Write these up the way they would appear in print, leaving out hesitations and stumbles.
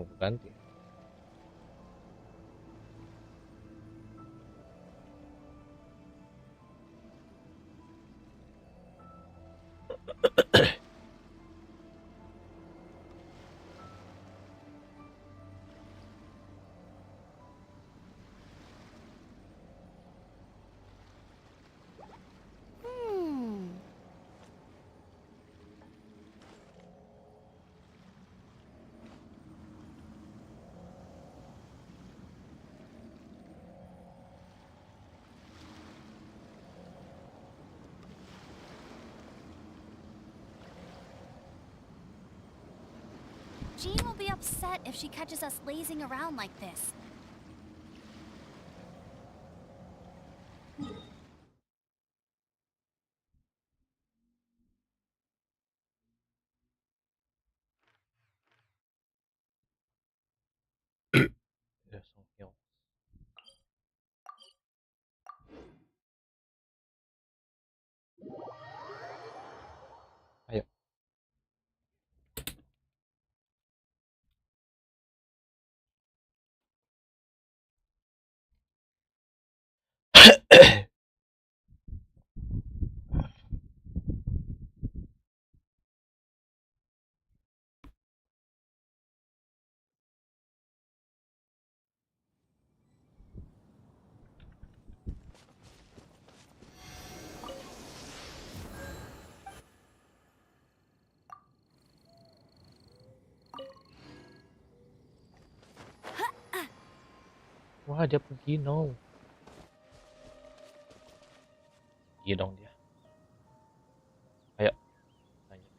belum ganti. Jean will be upset if she catches us lazing around like this. Ayo. Wah, dia pergi, no. Iya dong dia. Ayo. Lanjut.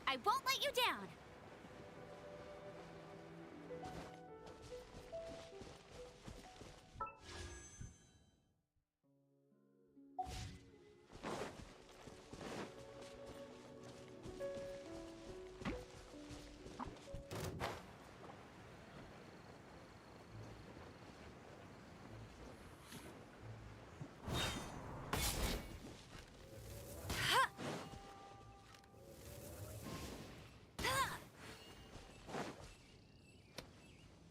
I won't let you down.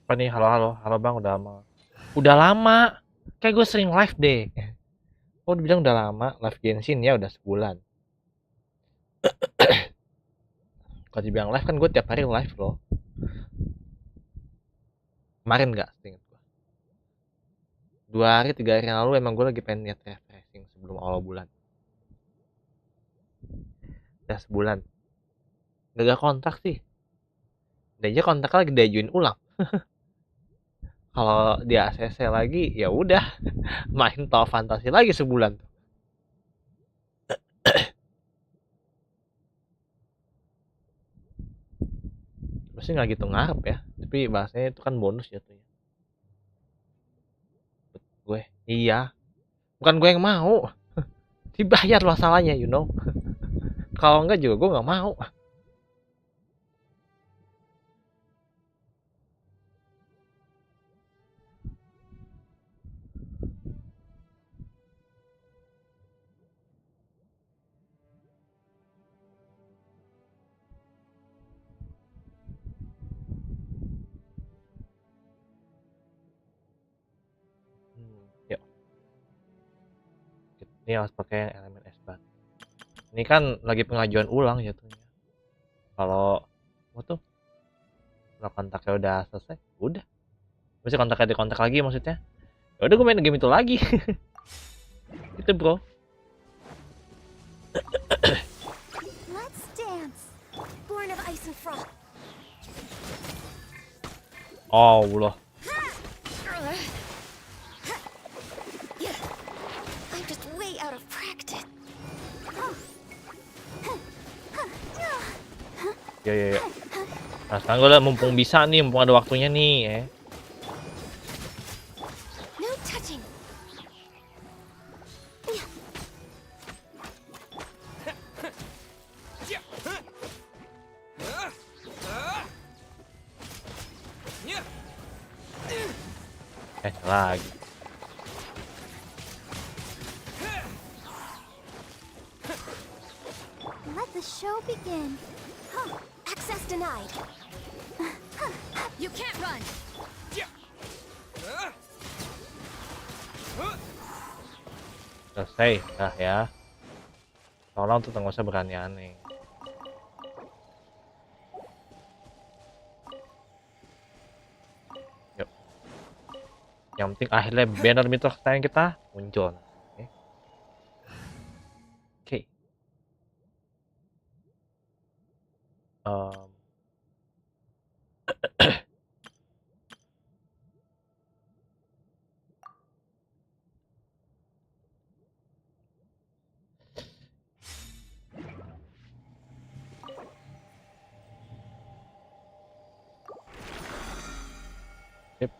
Apa nih? Halo bang, udah lama. Udah lama. Kayak gue sering live deh. Oh, dibilang udah lama live Genshin ya udah sebulan. Kalau dibilang live kan gue tiap hari live loh. Kemarin nggak, inget gue. 2 hari 3 hari yang lalu emang gue lagi pengen niat refreshing sebelum awal bulan. Udah sebulan. Gak kontak sih. Dia aja kontak lagi diajuin ulang. Kalau dia ACC lagi ya udah main tau fantasi lagi sebulan. Pasti nggak gitu ngarep ya, tapi bahasanya itu kan bonus jatuhnya. Gue iya, bukan gue yang mau, dibayar masalahnya, you know. Kalau enggak juga gue nggak mau. Yuk, ini harus pakai elemen es batu. Ini kan lagi pengajuan ulang jatuhnya. Kalau mau tuh, kalau kontaknya udah selesai, udah. Mesti kontaknya dikontak lagi maksudnya. Ya udah gue main game itu lagi. Itu bro. Let's dance. Born of ice and frost. Oh Allah. I'm just way out of practice. Ya. Nah sekarang gue mumpung bisa nih, mumpung ada waktunya nih ya. No touching. Lagi. Let the show begin. Huh. Access denied. You can't run. Selesai dah ya. Tolong tuh nggak usah berani-aneh. Yuk. Yang penting akhirnya banner mitos kesayangan kita muncul. Oke. Okay. Sip.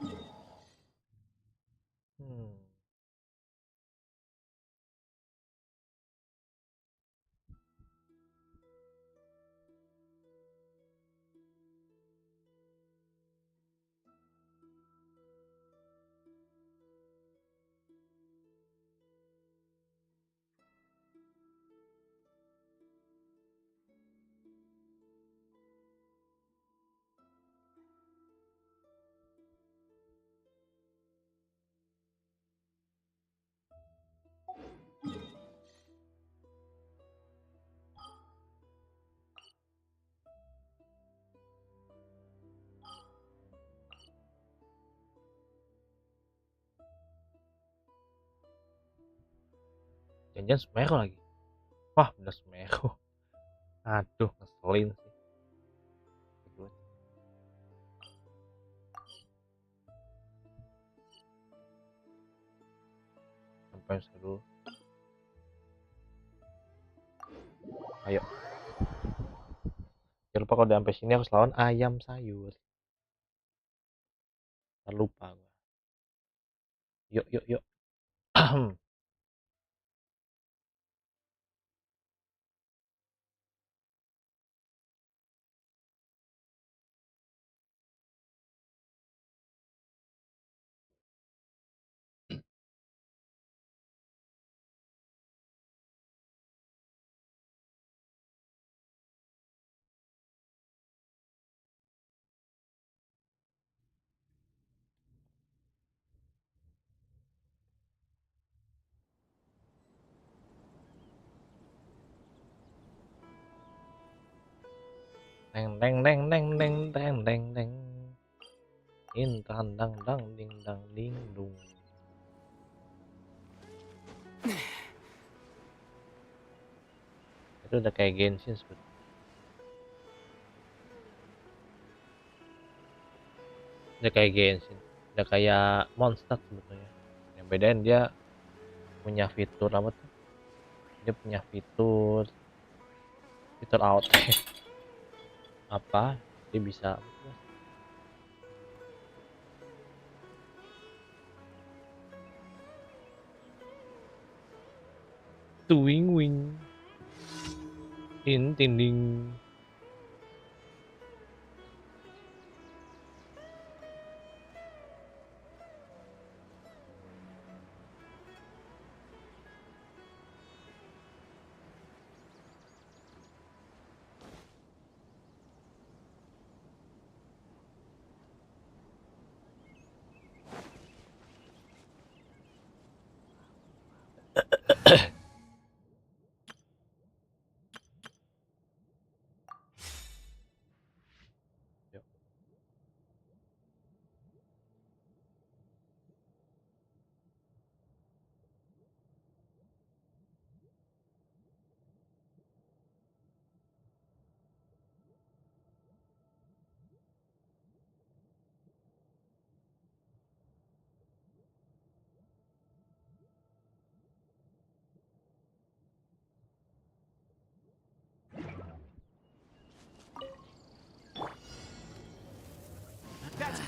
Jangan Semeru lagi. Wah, bener Semeru. Aduh, ngeselin sih. Sampai dulu. Ayo. Jangan lupa kalau udah sampai sini harus lawan ayam sayur. Terlupa gua. Yuk, yuk, yuk. Deng deng deng deng deng deng deng deng. Intan dang dang ding dang ding dung. Itu udah kayak Genshin sebetulnya. Udah kayak Genshin. Udah kayak monster sebetulnya. Yang bedain dia punya fitur apa tuh? Dia punya fitur out. Apa? Dia bisa tuing wing. Tinding.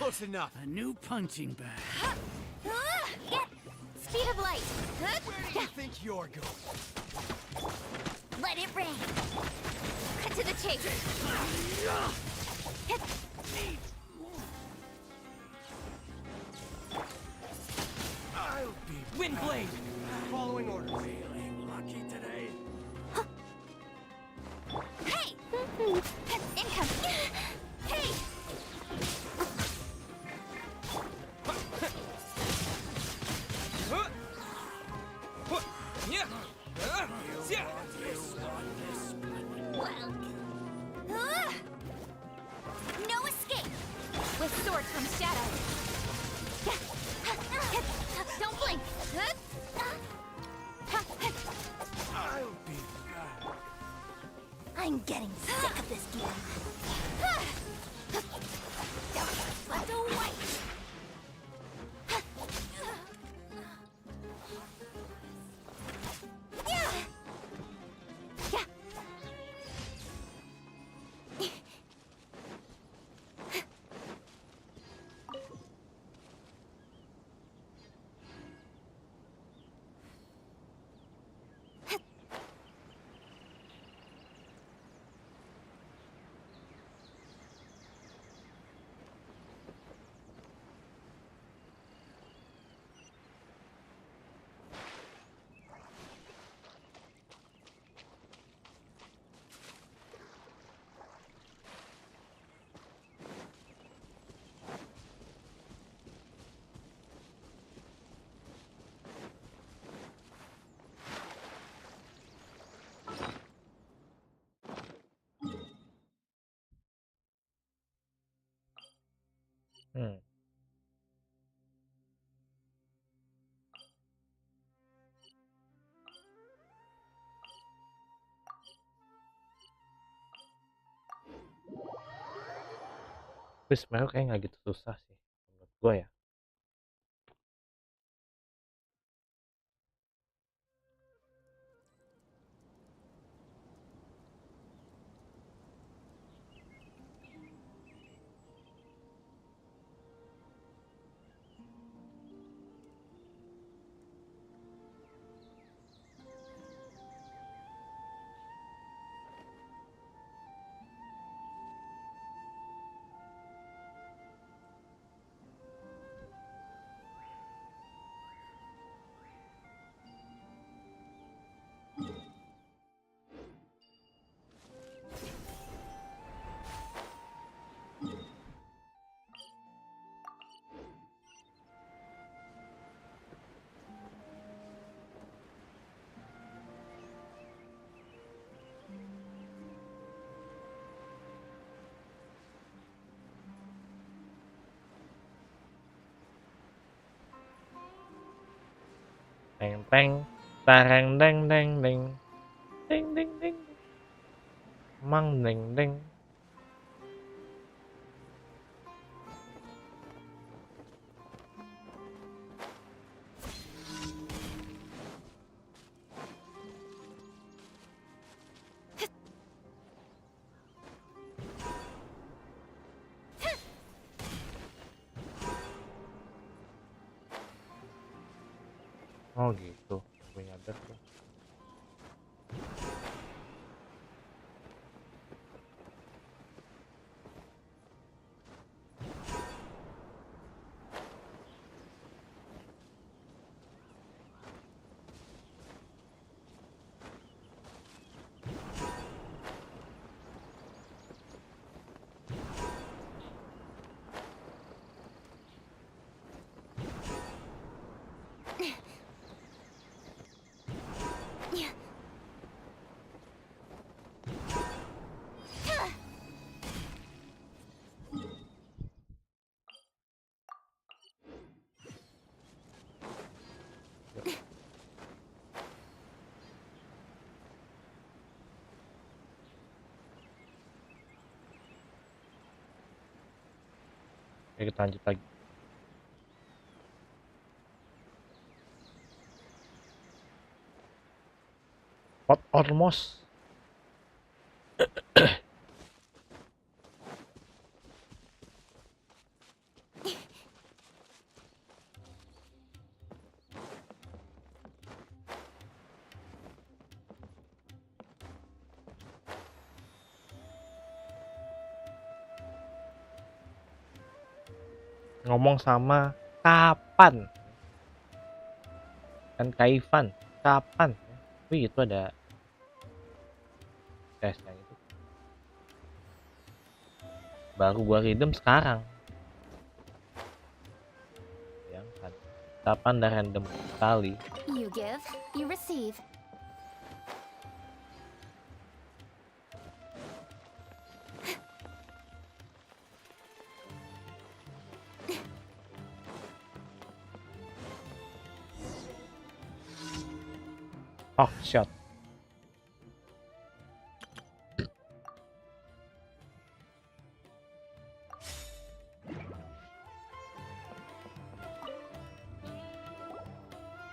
Close enough. A new punching bag. Speed of light. Where do you think you're going? Let it rain. Cut to the chase. I'll be Windblade! following orders. Feeling lucky today. Hey! Income! Hey! Well... No escape! With sword from shadow. Don't blink! I'll be I'm getting sick of this game. Left away. Tapi sebenarnya kayak nggak gitu susah sih menurut gue ya. Teng teng tareng deng deng deng ding ding ding mang deng deng. Oh gitu, gue nyadar tuh. Oke, kita lanjut lagi. What almost? ngomong sama kapan kan kaifan kapan. Wih itu ada tesnya itu baru gua redeem sekarang. Bayangkan kapan dah random sekali. You give, you receive. Oh shot.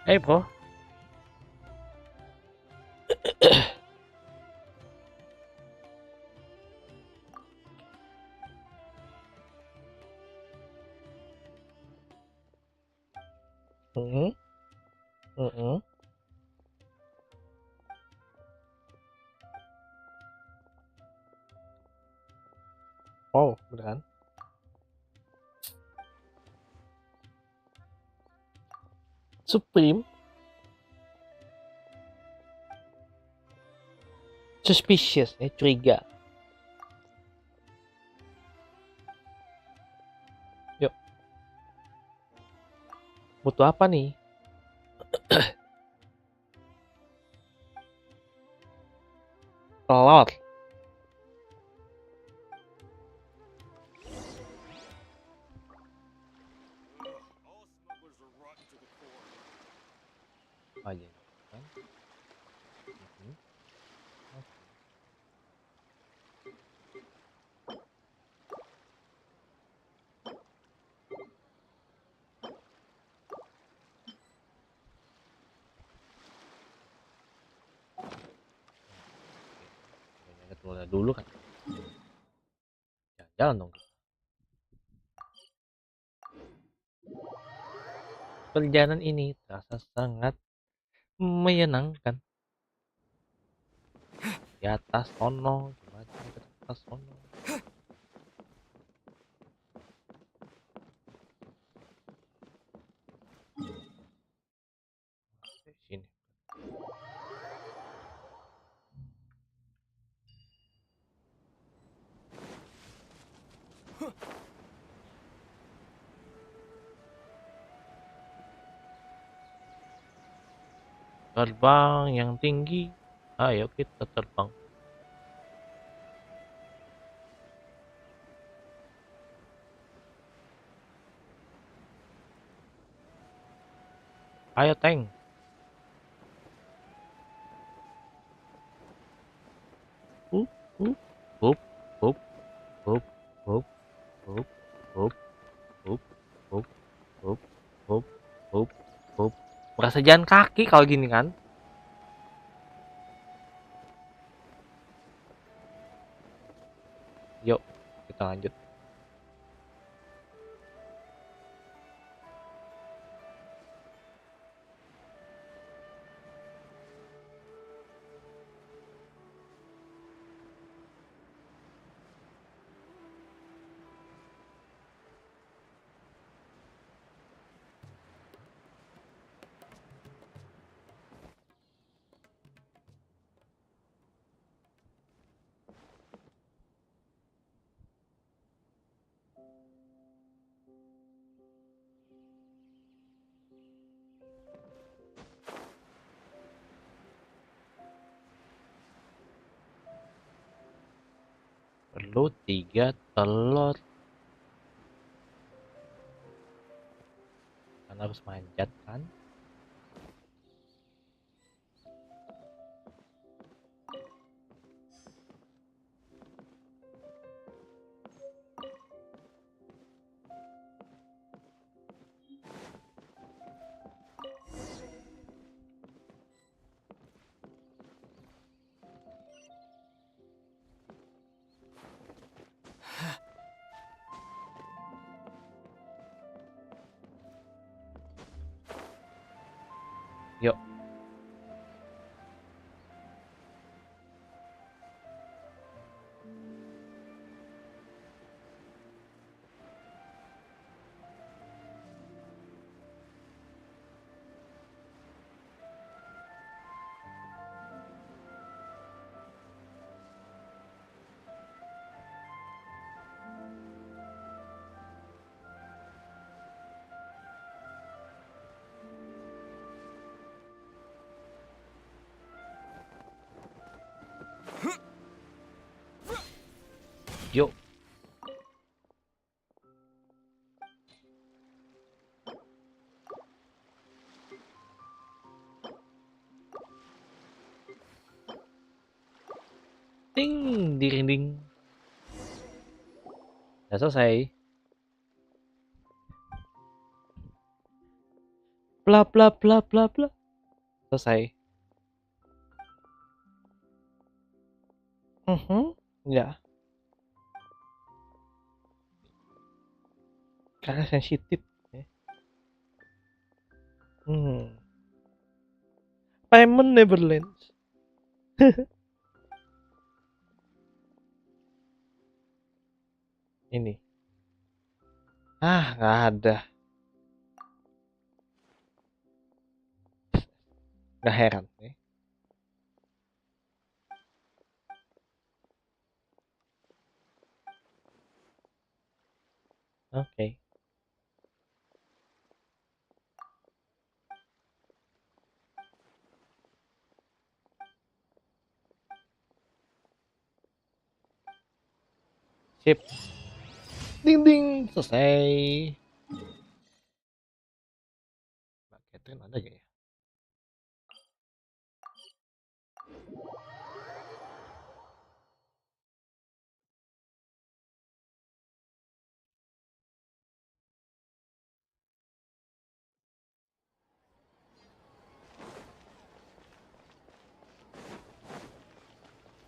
Hey bro. Mm-hmm. Mm-hmm. Oh beneran. Supreme. Suspicious, curiga. Yuk. Butuh apa nih? Telur. Oh iya. Kan? Mhm. Oke. Nyari telurnya dulu kan. Jalan dong. Perjalanan ini terasa sangat menyenangkan. Di atas sono, coba ke atas sono. Sini. Terbang yang tinggi. Ayo kita terbang. Ayo tank. Up, up, up, up, up, up, up, up, up, up, up, up, up, up. Merasa jalan kaki kalau gini kan? Yuk, kita lanjut. Perlu 3 telur. Kan harus manjat kan? Yuk. Yuk. Ding, ding, ding. Udah selesai. Bla bla bla bla bla. Selesai. Ya. Karena sensitif. Payment Neverlands. Ini. Nggak ada. Nggak heran. Oke. Sip. Ding ding. Selesai. Mbak Catherine ada gak ya?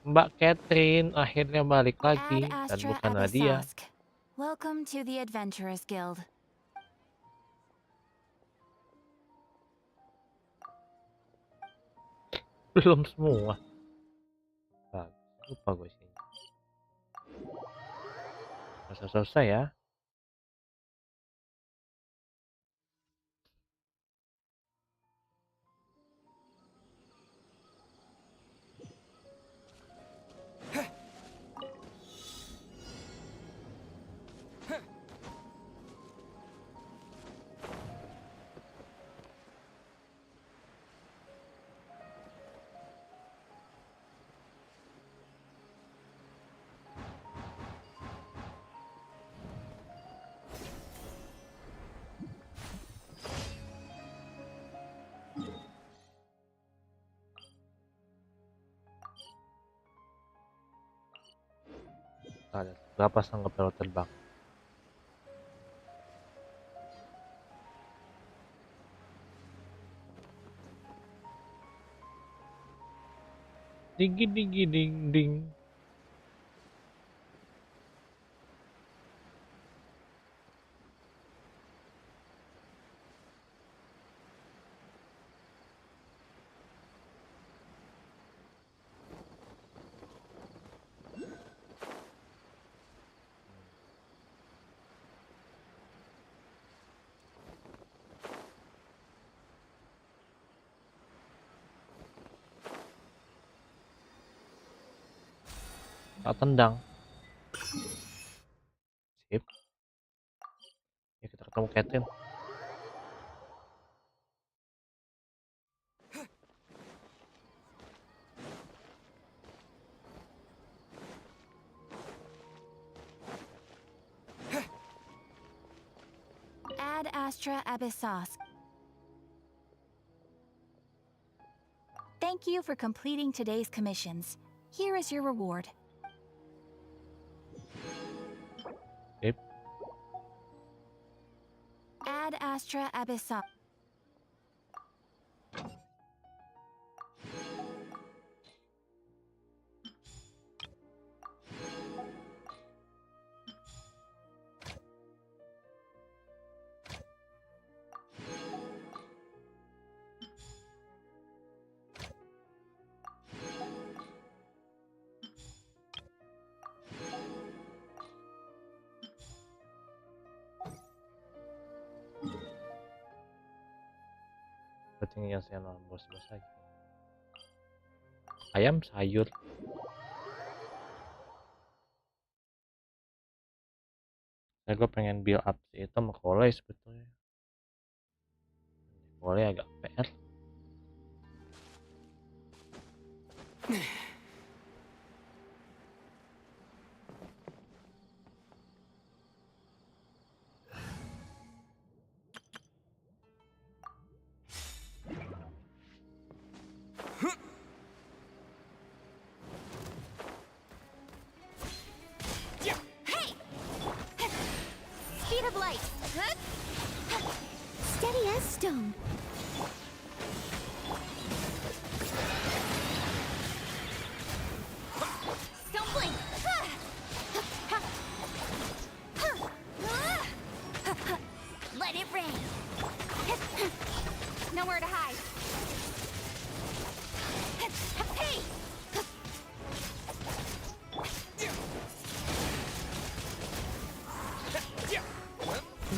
Mbak Catherine akhirnya balik lagi dan bukanlah dia. Welcome to the Adventurers Guild. Belum semua. Lupa gue sih. Selesai ya. Ada berapa sanggup kalau terbang? Ding ding ding ding. Tak tendang. Sip. Ya kita ketemu Catherine. Ad Astra Abyssos. Thank you for completing today's commissions. Here is your reward. Sip. Ad Astra Abyssos. Tinggal saya bos-bos aja. Ayam sayur. Gue pengen build up itu sama Kolej sebetulnya. Kolej agak PR. Hey! Speed of light. Steady as stone. Stumbling. Let it rain. Nowhere to hide. Hey!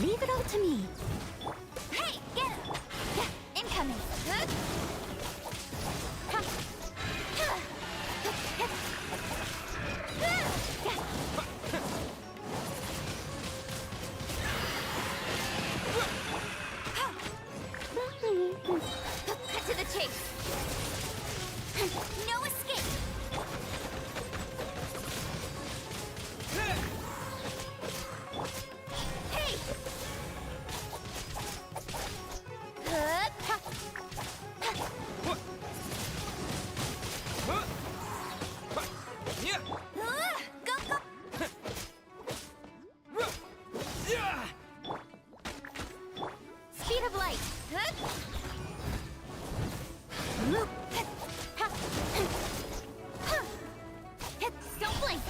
Leave it all to me. Hey, get him! Incoming. Cut to the chase. No escape. Hey! Go, go! Speed of light. Don't blink.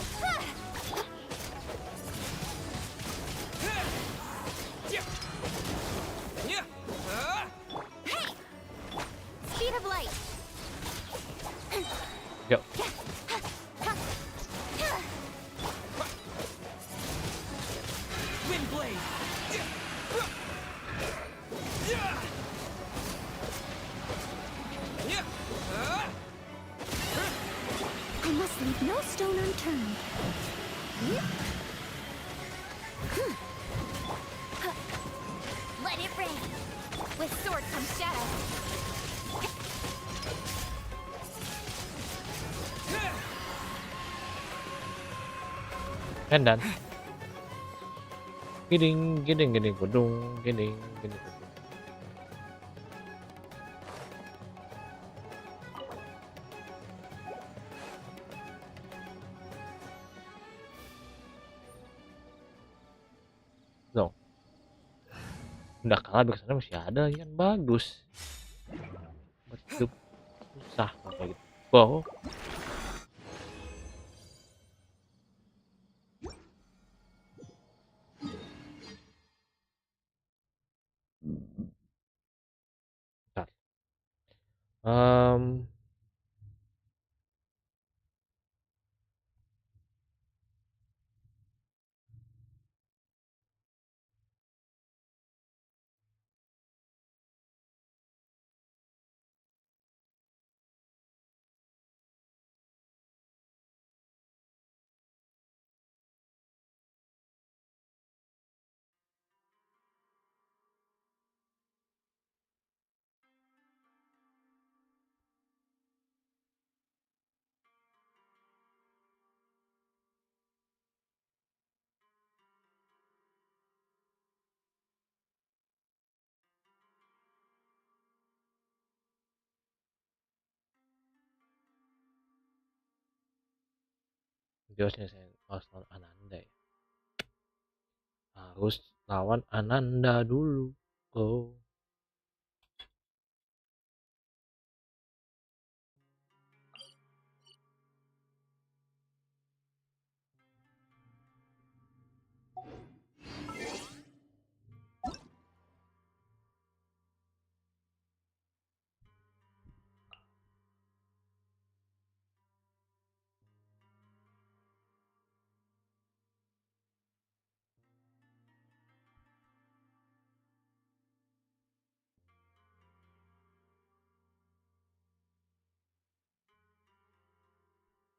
Hey! Speed of light. Yo. Wind blade. I must leave no stone unturned. Let it rain. With sword comes shadow. And done. Giding, giding, giding, gudung, giding, giding, gudung. So, udah kalah di sana masih ada lagi kan bagus. Buat hidup susah kalau kayak gitu. Wow. Bentar. Josnya saya harus lawan Ananda ya. Harus lawan Ananda dulu. Oh.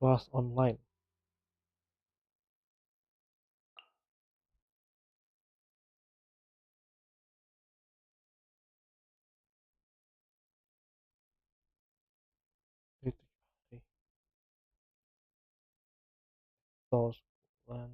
Kelas online. Itu sih. Tos bulan.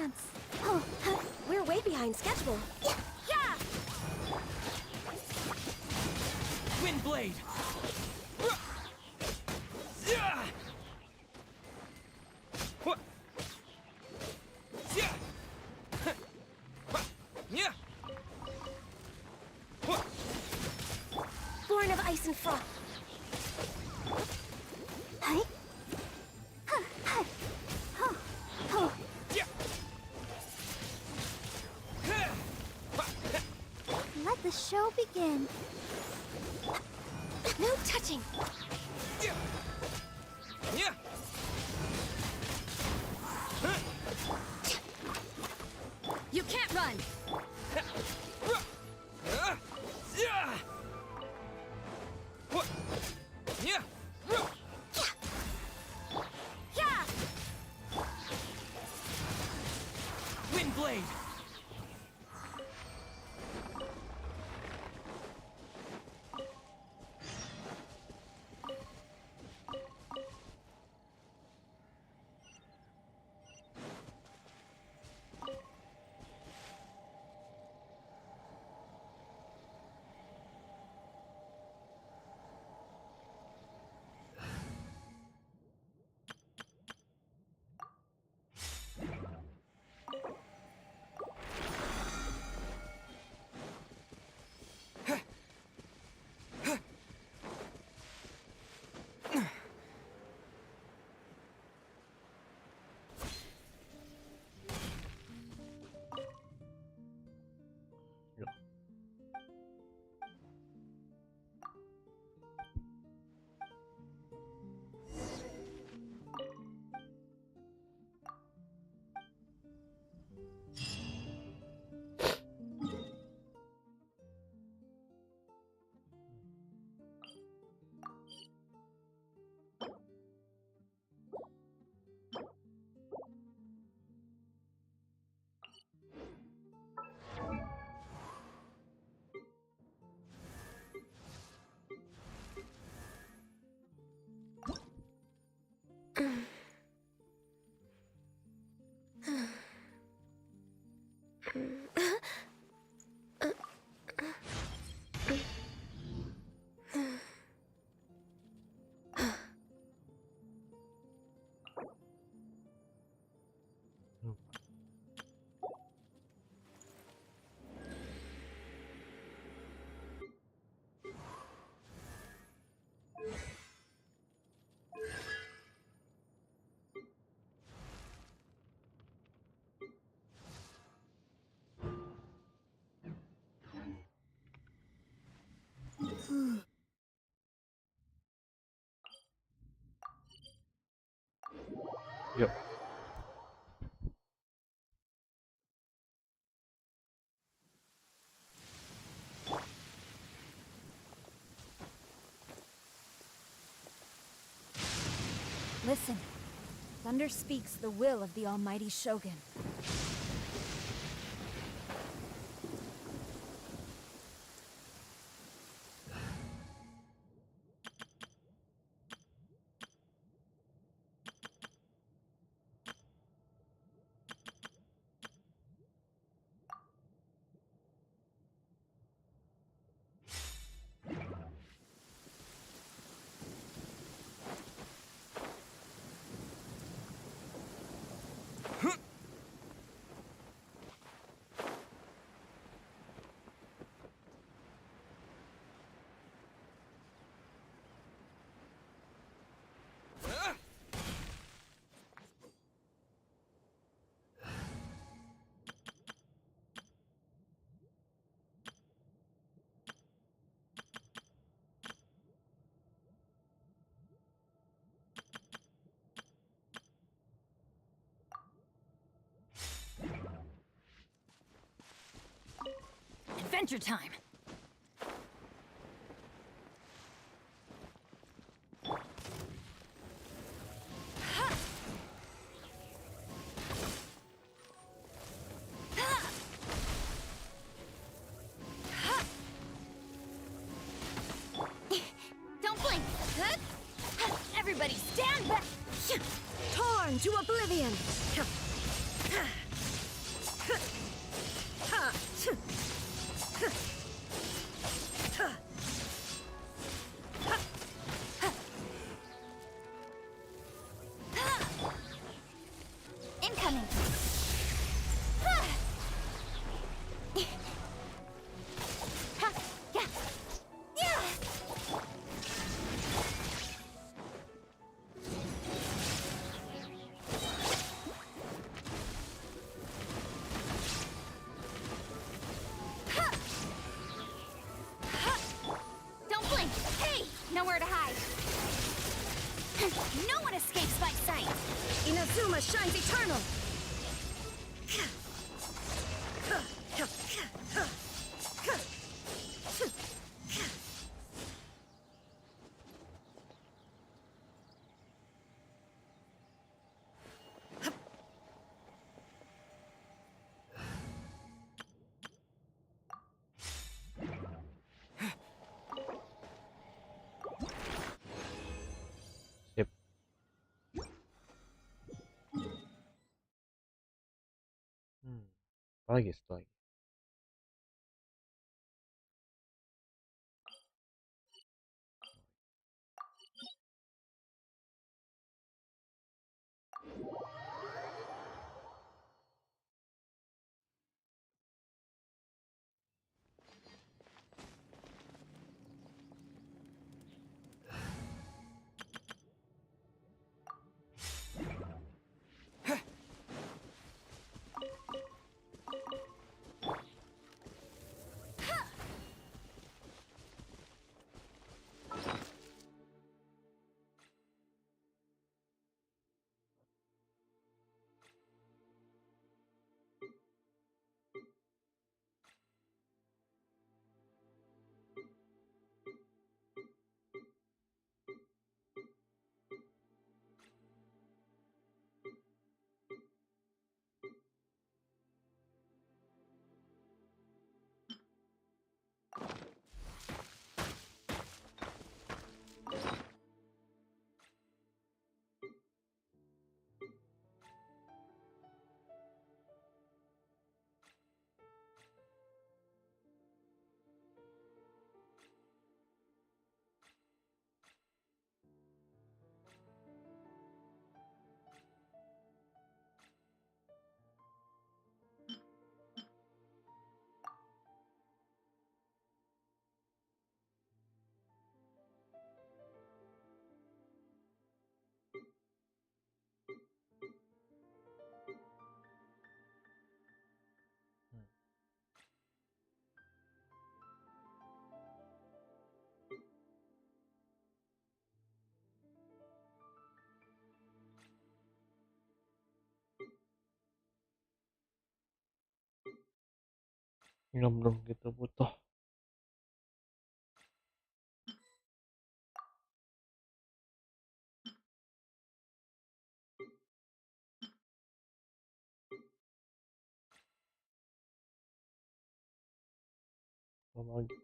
chance. Oh, we're way behind schedule. Yeah! Wind blade. Born of ice and frost. Hi. Let the show begin. No touching. You can't run. Wind blade. Yuk. Listen. Thunder speaks the will of the almighty Shogun. Adventure time! Don't blink! Everybody stand back! Torn to oblivion! No one escapes my sight. Inazuma shines eternal. Sip. Apa lagi satu lagi? Belum gitu butuh. Belum lagi.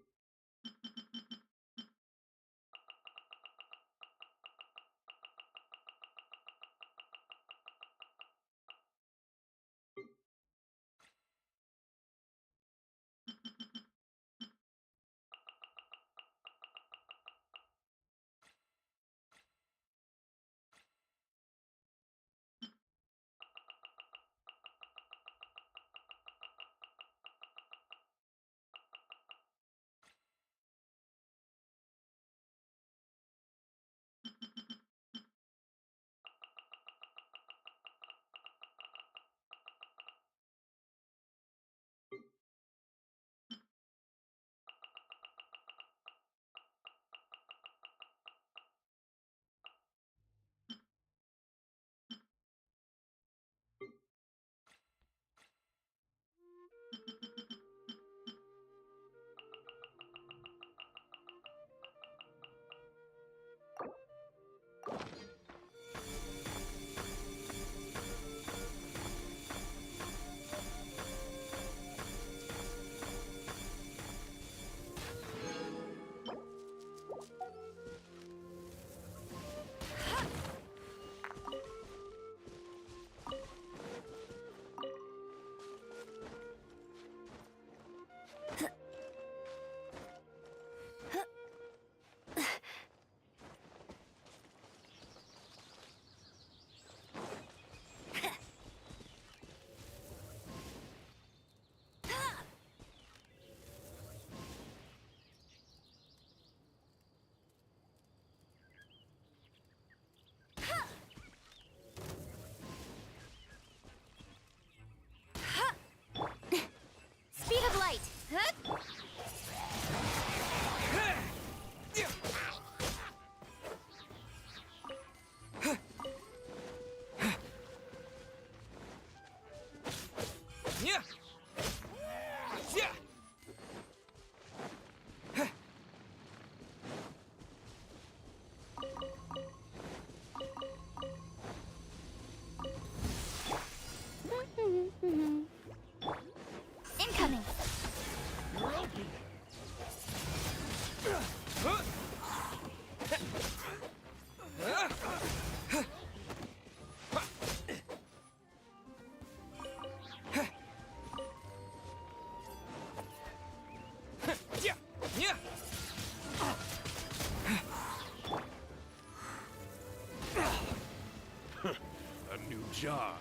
job.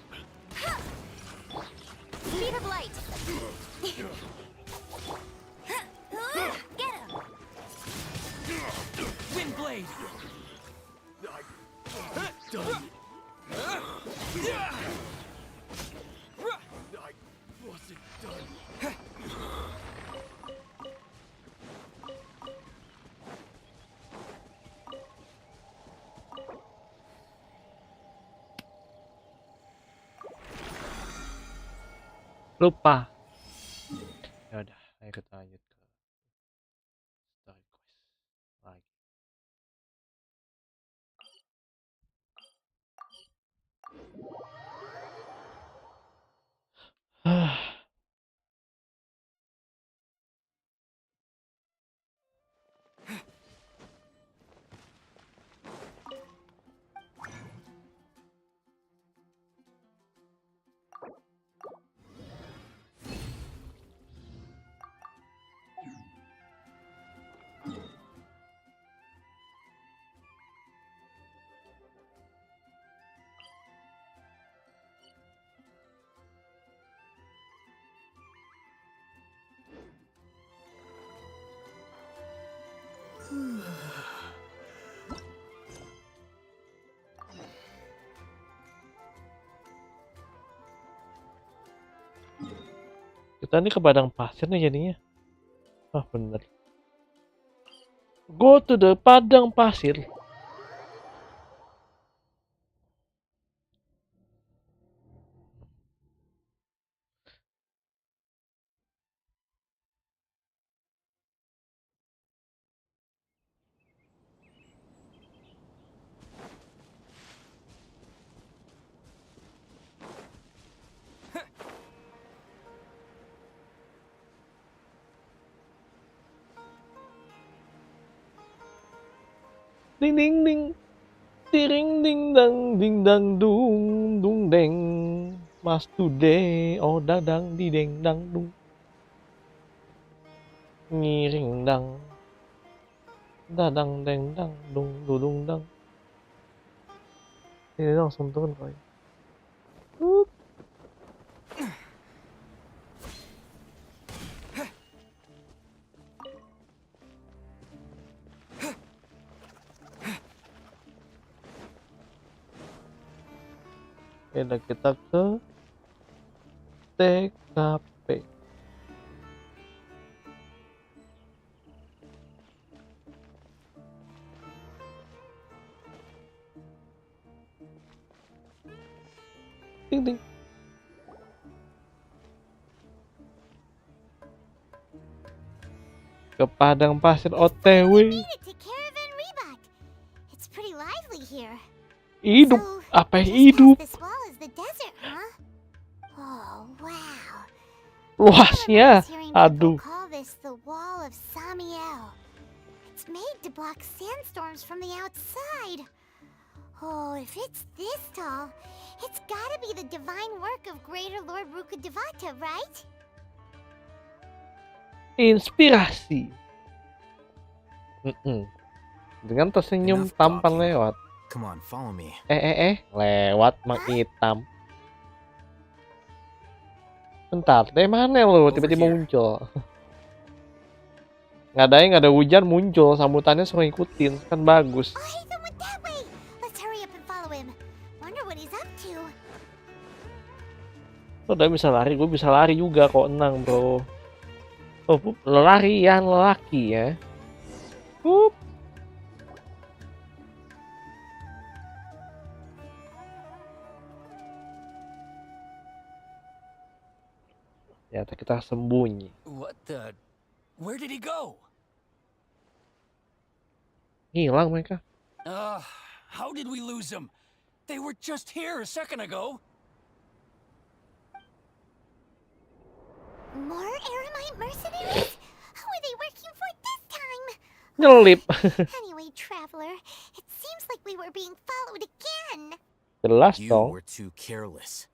Speed of light. Get him. Wind blade. Done. I wasn't done. Lupa. Ya udah, ayo kita lanjut ke story quest lagi. Kita nih ke padang pasir nih jadinya. Ah bener. Go to the padang pasir. Ding ding ding. Tiring ding dang dung deng. Mas today oh dadang di deng dang dung. Ngiring dang. Dadang deng dang dung dudung dang. Ini langsung turun kali. Kita ke TKP. Ding ding. Ke padang pasir OTW. Made it to Caravan Rebut. It's pretty lively here. Hidup. So, Apa just hidup? past this wall is the desert, huh? Oh, wow. Luasnya. I remember hearing people Aduh. call this the Wall of Samiel. It's made to block sandstorms from the outside. Oh, if it's this tall, it's gotta be the divine work of Greater Lord Rukkhadevata, right? Inspirasi. Dengan tersenyum Enough tampan talking. lewat. Come on, follow me. Lewat Mang Hitam. Bentar, dari mana lo tiba-tiba here. muncul? Nggak ada hujan muncul, sambutannya suruh ikutin, kan bagus. Oh, hey, then went that way. Let's hurry up and follow him. Wonder what he's up to. Lo udah bisa lari, gue bisa lari juga kok, tenang bro. Oh, larian lelaki ya. Hup. Ya, kita sembunyi. What the? Where did he go? Hilang mereka. How did we lose him? They were just here a second ago. More Aramite mercenaries? Who are they working for this time? Nyelip. Anyway, traveler, it seems like we were being followed again. Jelas You dong. were too careless.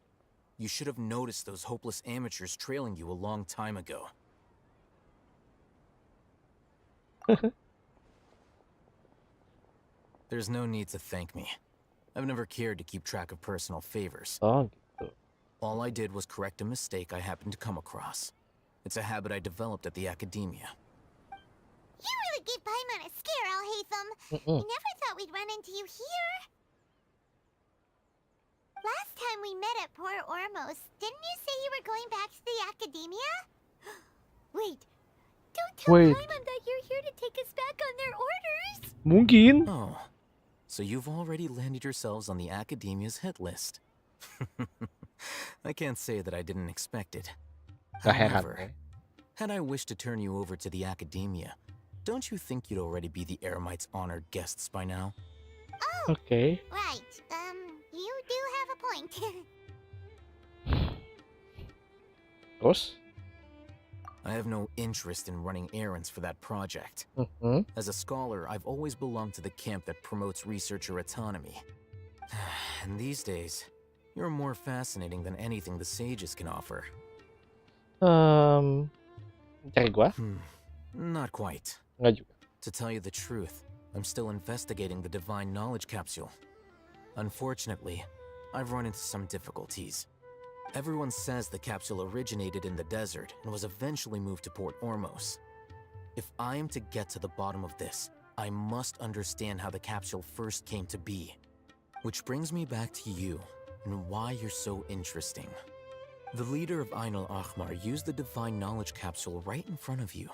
You should have noticed those hopeless amateurs trailing you a long time ago. There's no need to thank me. I've never cared to keep track of personal favors. Oh gitu. All I did was correct a mistake I happened to come across. It's a habit I developed at the academia. You really gave Paimon a scare, Alhaitham. I never thought we'd run into you here. Last time we met at Port Ormos, didn't you say you were going back to the academia? Wait, don't tell Paimon that you're here to take us back on their orders. Mungkin. Oh, so you've already landed yourselves on the academia's hit list. I can't say that I didn't expect it. However, had I wished to turn you over to the academia, don't you think you'd already be the Eremites' honored guests by now? Oh, Okay. right. You do have a point. Terus? I have no interest in running errands for that project. As a scholar, I've always belonged to the camp that promotes researcher autonomy. And these days, you're more fascinating than anything the sages can offer. Cari gua? Not quite. Enggak juga. To tell you the truth, I'm still investigating the Divine Knowledge Capsule. Unfortunately, I've run into some difficulties. Everyone says the capsule originated in the desert and was eventually moved to Port Ormos. If I am to get to the bottom of this, I must understand how the capsule first came to be. Which brings me back to you and why you're so interesting. The leader of Ain al-Ahmar used the Divine Knowledge Capsule right in front of you,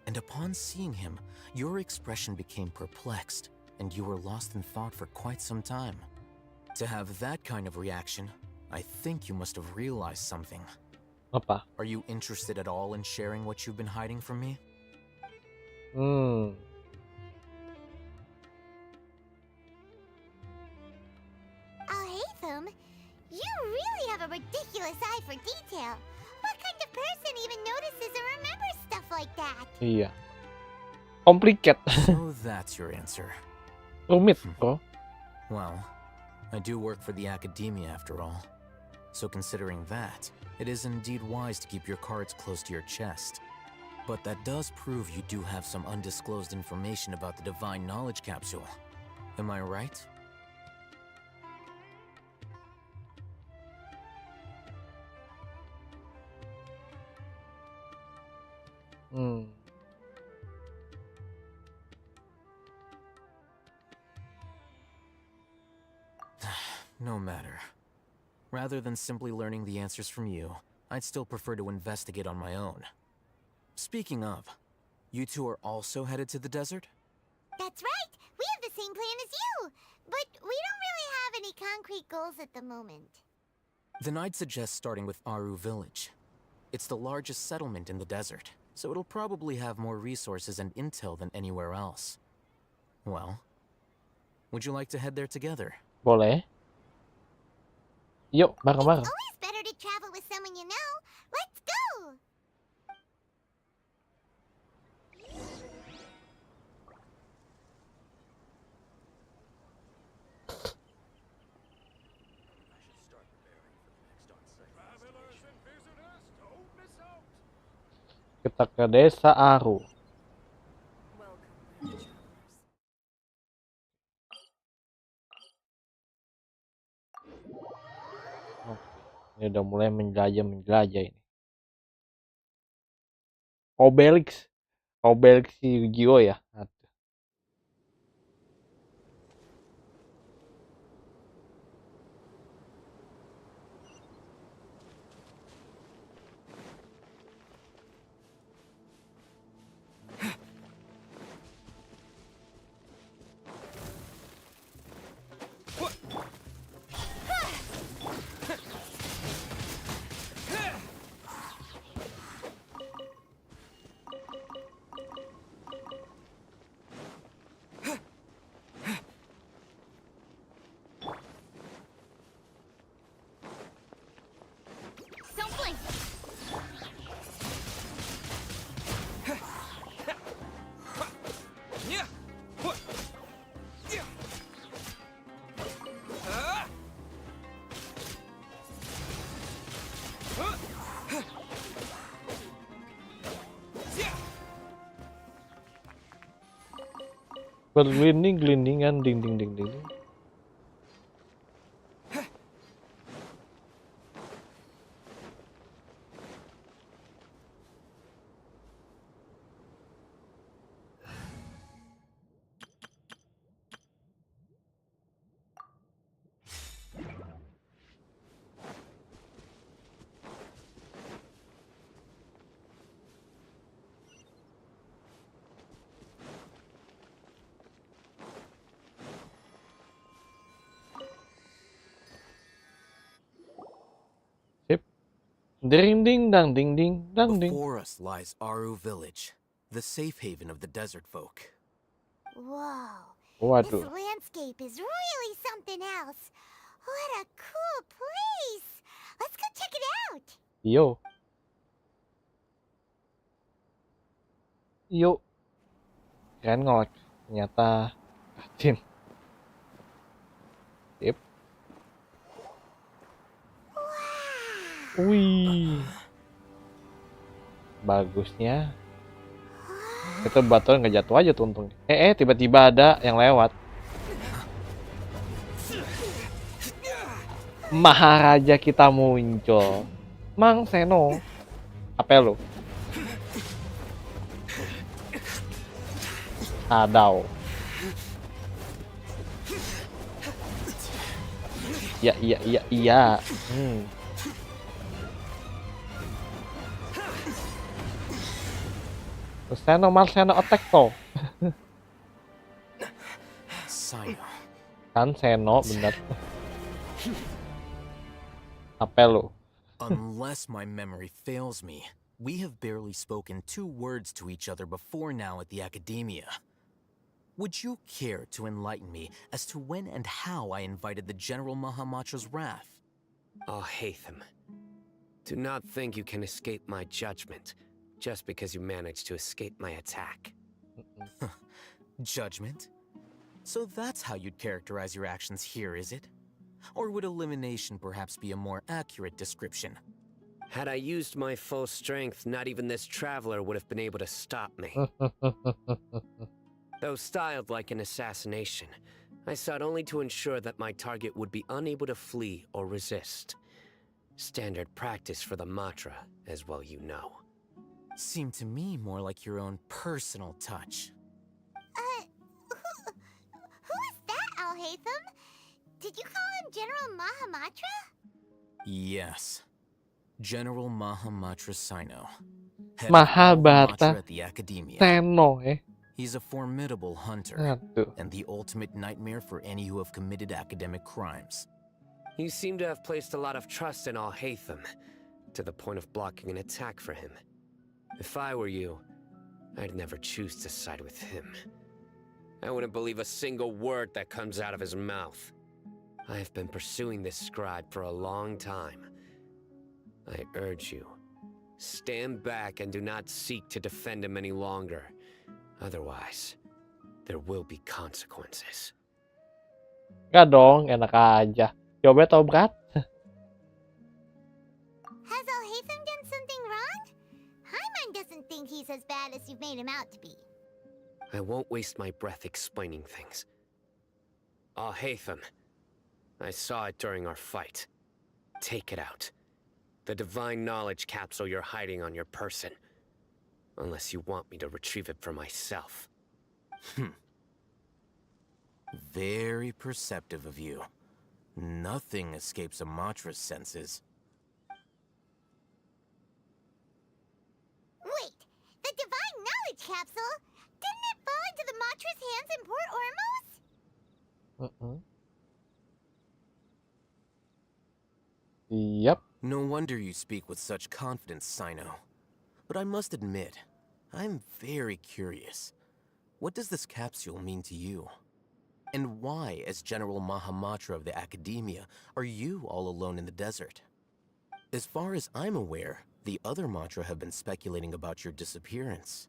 and upon seeing him, your expression became perplexed, and you were lost in thought for quite some time. To have that kind of reaction, I think you must have realized something. Apa? Are you interested at all in sharing what you've been hiding from me? Alhaitham, you really have a ridiculous eye for detail. What kind of person even notices or remembers stuff like that? Iya. Complicated. So that's your answer. Rumit kok. Well, I do work for the academia after all. So considering that, it is indeed wise to keep your cards close to your chest. But that does prove you do have some undisclosed information about the Divine Knowledge Capsule. Am I right? No matter. Rather than simply learning the answers from you, I'd still prefer to investigate on my own. Speaking of, you two are also headed to the desert? That's right. We have the same plan as you. But we don't really have any concrete goals at the moment. Then I'd suggest starting with Aru Village. It's the largest settlement in the desert, so it'll probably have more resources and intel than anywhere else. Well, would you like to head there together? Boleh. Yuk, bareng-bareng. It's always better to travel with someone you know. Let's go! Kita ke desa Aru. Ini udah mulai menjelajah ini. Obelix si Yu-Gi-Oh ya. Bergelinding-gelindingan ding. Ding ding dang ding ding dang ding. Before us lies Aru Village, the safe haven of the desert folk. Whoa. This Waduh. landscape is really something else. What a cool place. Let's go check it out. Yo. Yuk. Keren ngolek. Ternyata Tim. Sip. Wih. Bagusnya. Itu batuan nggak jatuh aja tuh untungnya. Tiba-tiba ada yang lewat. Maharaja kita muncul. Mang Seno. Apa lu? Adau. Iya. Seno Marceno attack toh. Kan Seno bener. Apa lu? Unless my memory fails me, we have barely spoken 2 words to each other before now at the academia. Would you care to enlighten me as to when and how I invited the General Mahamatra's wrath? Oh, Hatham. Do not think you can escape my judgment just because you managed to escape my attack. Judgment? So that's how you'd characterize your actions here, is it? Or would elimination perhaps be a more accurate description? Had I used my full strength, not even this traveler would have been able to stop me. Though styled like an assassination, I sought only to ensure that my target would be unable to flee or resist. Standard practice for the Matra, as well you know. Seemed to me more like your own personal touch. Who is that, Al-Haytham? Did you call him General Mahamatra? Yes. General Mahamatra Sino. Mahabharata at the Academia. Seno He's a formidable hunter Aduh. and the ultimate nightmare for any who have committed academic crimes. You seem to have placed a lot of trust in Al-Haytham, to the point of blocking an attack for him. If I were you, I'd never choose to side with him. I wouldn't believe a single word that comes out of his mouth. I have been pursuing this scribe for a long time. I urge you, stand back and do not seek to defend him any longer. Otherwise, there will be consequences. Enggak dong, enak aja. Coba tau berat. Has Al-Haytham done something wrong? Hyman doesn't think he's as bad as you've made him out to be. I won't waste my breath explaining things. Al-Haytham, I saw it during our fight. Take it out. The divine knowledge capsule you're hiding on your person. Unless you want me to retrieve it for myself. Very perceptive of you. Nothing escapes a Matra's senses. Wait, the divine knowledge capsule? Didn't it fall into the Matra's hands in Port Ormuz? Yep. No wonder you speak with such confidence, Sino. But I must admit, I'm very curious. What does this capsule mean to you? And why, as General Mahamatra of the Academia, are you all alone in the desert? As far as I'm aware, the other Matra have been speculating about your disappearance.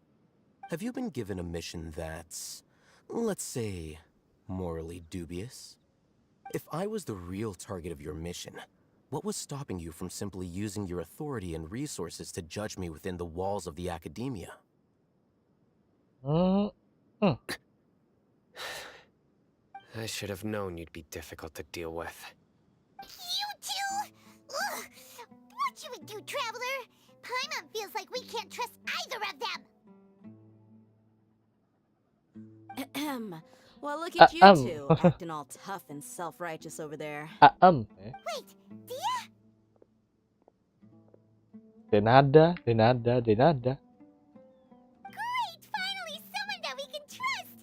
Have you been given a mission that's, let's say, morally dubious? If I was the real target of your mission, what was stopping you from simply using your authority and resources to judge me within the walls of the Academia? I should have known you'd be difficult to deal with. You two? Ugh. What you would do, Traveler? Paimon feels like we can't trust either of them. Well, look at you two, acting all tough and self-righteous over there. Wait, Dia? Denada. Great! Finally, someone that we can trust!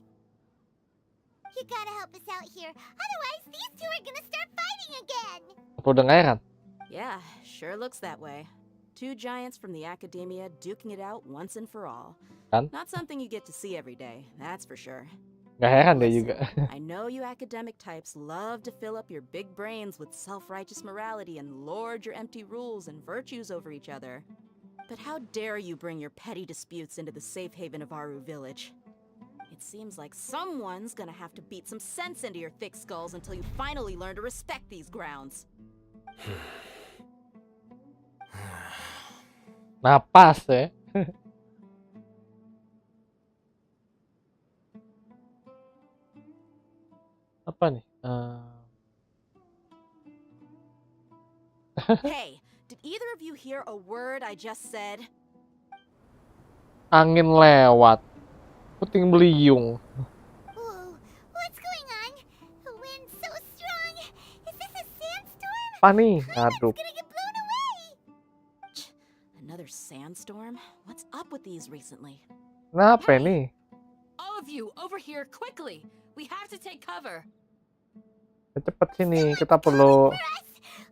You gotta help us out here. Otherwise, these two are gonna start fighting again! Apa udah ngairan? Yeah, sure looks that way. Two giants from the academia duking it out once and for all. Kan? Not something you get to see every day, that's for sure. Gak heran dia Listen, juga. I know you academic types love to fill up your big brains with self-righteous morality and lord your empty rules and virtues over each other. But how dare you bring your petty disputes into the safe haven of Aru Village? It seems like someone's gonna have to beat some sense into your thick skulls until you finally learn to respect these grounds. Napas ya. Apa nih? Hey, did either of you hear a word I just said? Angin lewat. Puting beliung. Whoa, what's going on? The wind's so strong. Is this a sandstorm? Apa nih? I'm Aduh. gonna get blown away. Another sandstorm? What's up with these recently? Kenapa nih? All of you, over here, quickly! We have to take cover! Cepet sini, kita perlu For us.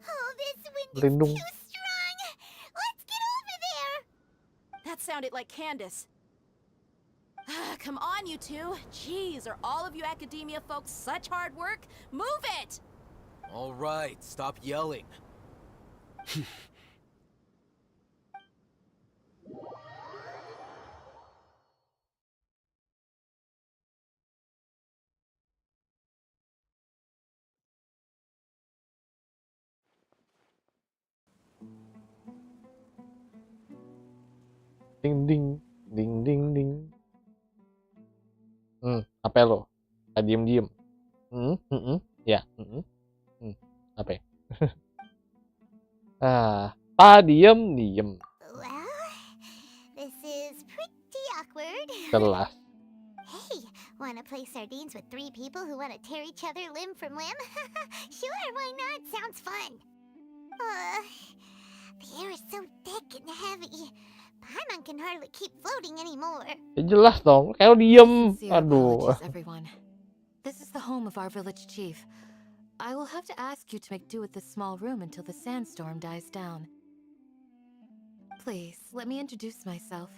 Oh, this wind berlindung. is too strong. Let's get over there. That sounded like Candace. Come on, you two. Jeez, are all of you academia folks such hard work? Move it! All right, stop yelling. Ding ding ding ding ding. Apa lo? Diem. Ya. Apa ya? Diem. Well, this is pretty awkward. Jelas. Hey, wanna play sardines with three people who wanna tear each other limb from limb? Sure, why not? Sounds fun. The air is so thick and heavy. Paimon can hardly keep floating anymore. Ya jelas dong. Kayak diem. Sincere Aduh. apologies, everyone. This is the home of our village chief. I will have to ask you to make do with this small room until the sandstorm dies down. Please, let me introduce myself.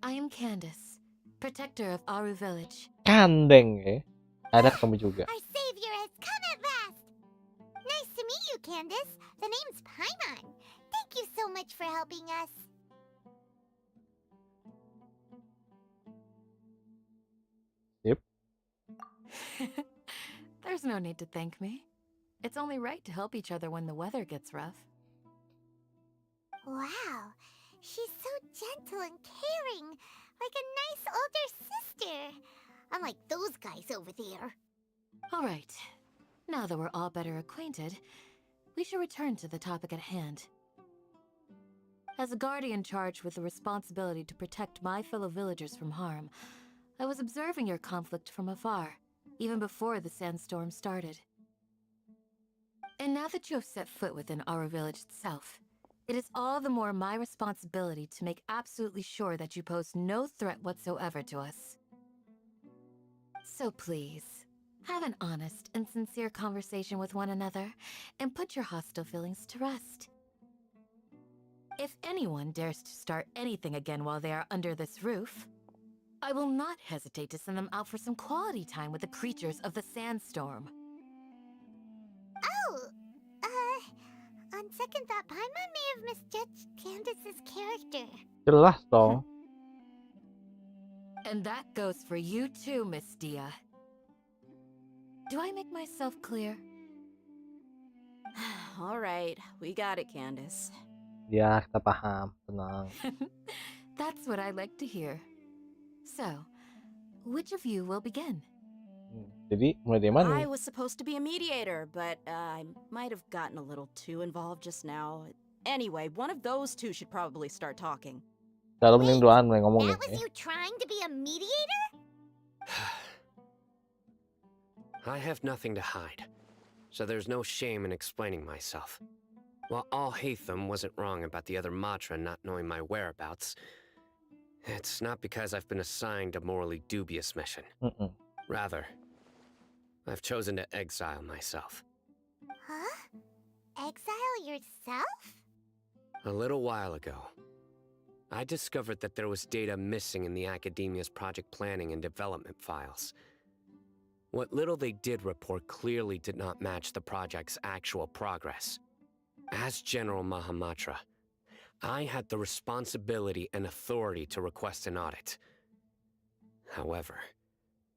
I am Candace, protector of Aru Village. Kandeng ya. Ada kamu juga. Our savior has come at last. Nice to meet you, Candace. The name's Paimon. Thank you so much for helping us. Yep. There's no need to thank me. It's only right to help each other when the weather gets rough. Wow, she's so gentle and caring, like a nice older sister. Unlike those guys over there. All right. Now that we're all better acquainted, we should return to the topic at hand. As a guardian charged with the responsibility to protect my fellow villagers from harm, I was observing your conflict from afar, even before the sandstorm started. And now that you have set foot within our village itself, it is all the more my responsibility to make absolutely sure that you pose no threat whatsoever to us. So please, have an honest and sincere conversation with one another, and put your hostile feelings to rest. If anyone dares to start anything again while they are under this roof, I will not hesitate to send them out for some quality time with the creatures of the sandstorm. Oh, on second thought, Paimon may have misjudged Candace's character. Jelas dong. And that goes for you too, Miss Dia. Do I make myself clear? All right, we got it, Candace. Ya, kita paham. Tenang. That's what I like to hear. So, which of you will begin? Jadi, mulai dari mana I nih? was supposed to be a mediator, but I might have gotten a little too involved just now. Anyway, one of those two should probably start talking. Dalam mending mulai ngomong That nih. was you trying to be a mediator? I have nothing to hide, so there's no shame in explaining myself. While all Hatham wasn't wrong about the other Matra not knowing my whereabouts, it's not because I've been assigned a morally dubious mission. Rather, I've chosen to exile myself. Huh? Exile yourself? A little while ago, I discovered that there was data missing in the Academia's project planning and development files. What little they did report clearly did not match the project's actual progress. As General Mahamatra, I had the responsibility and authority to request an audit. However,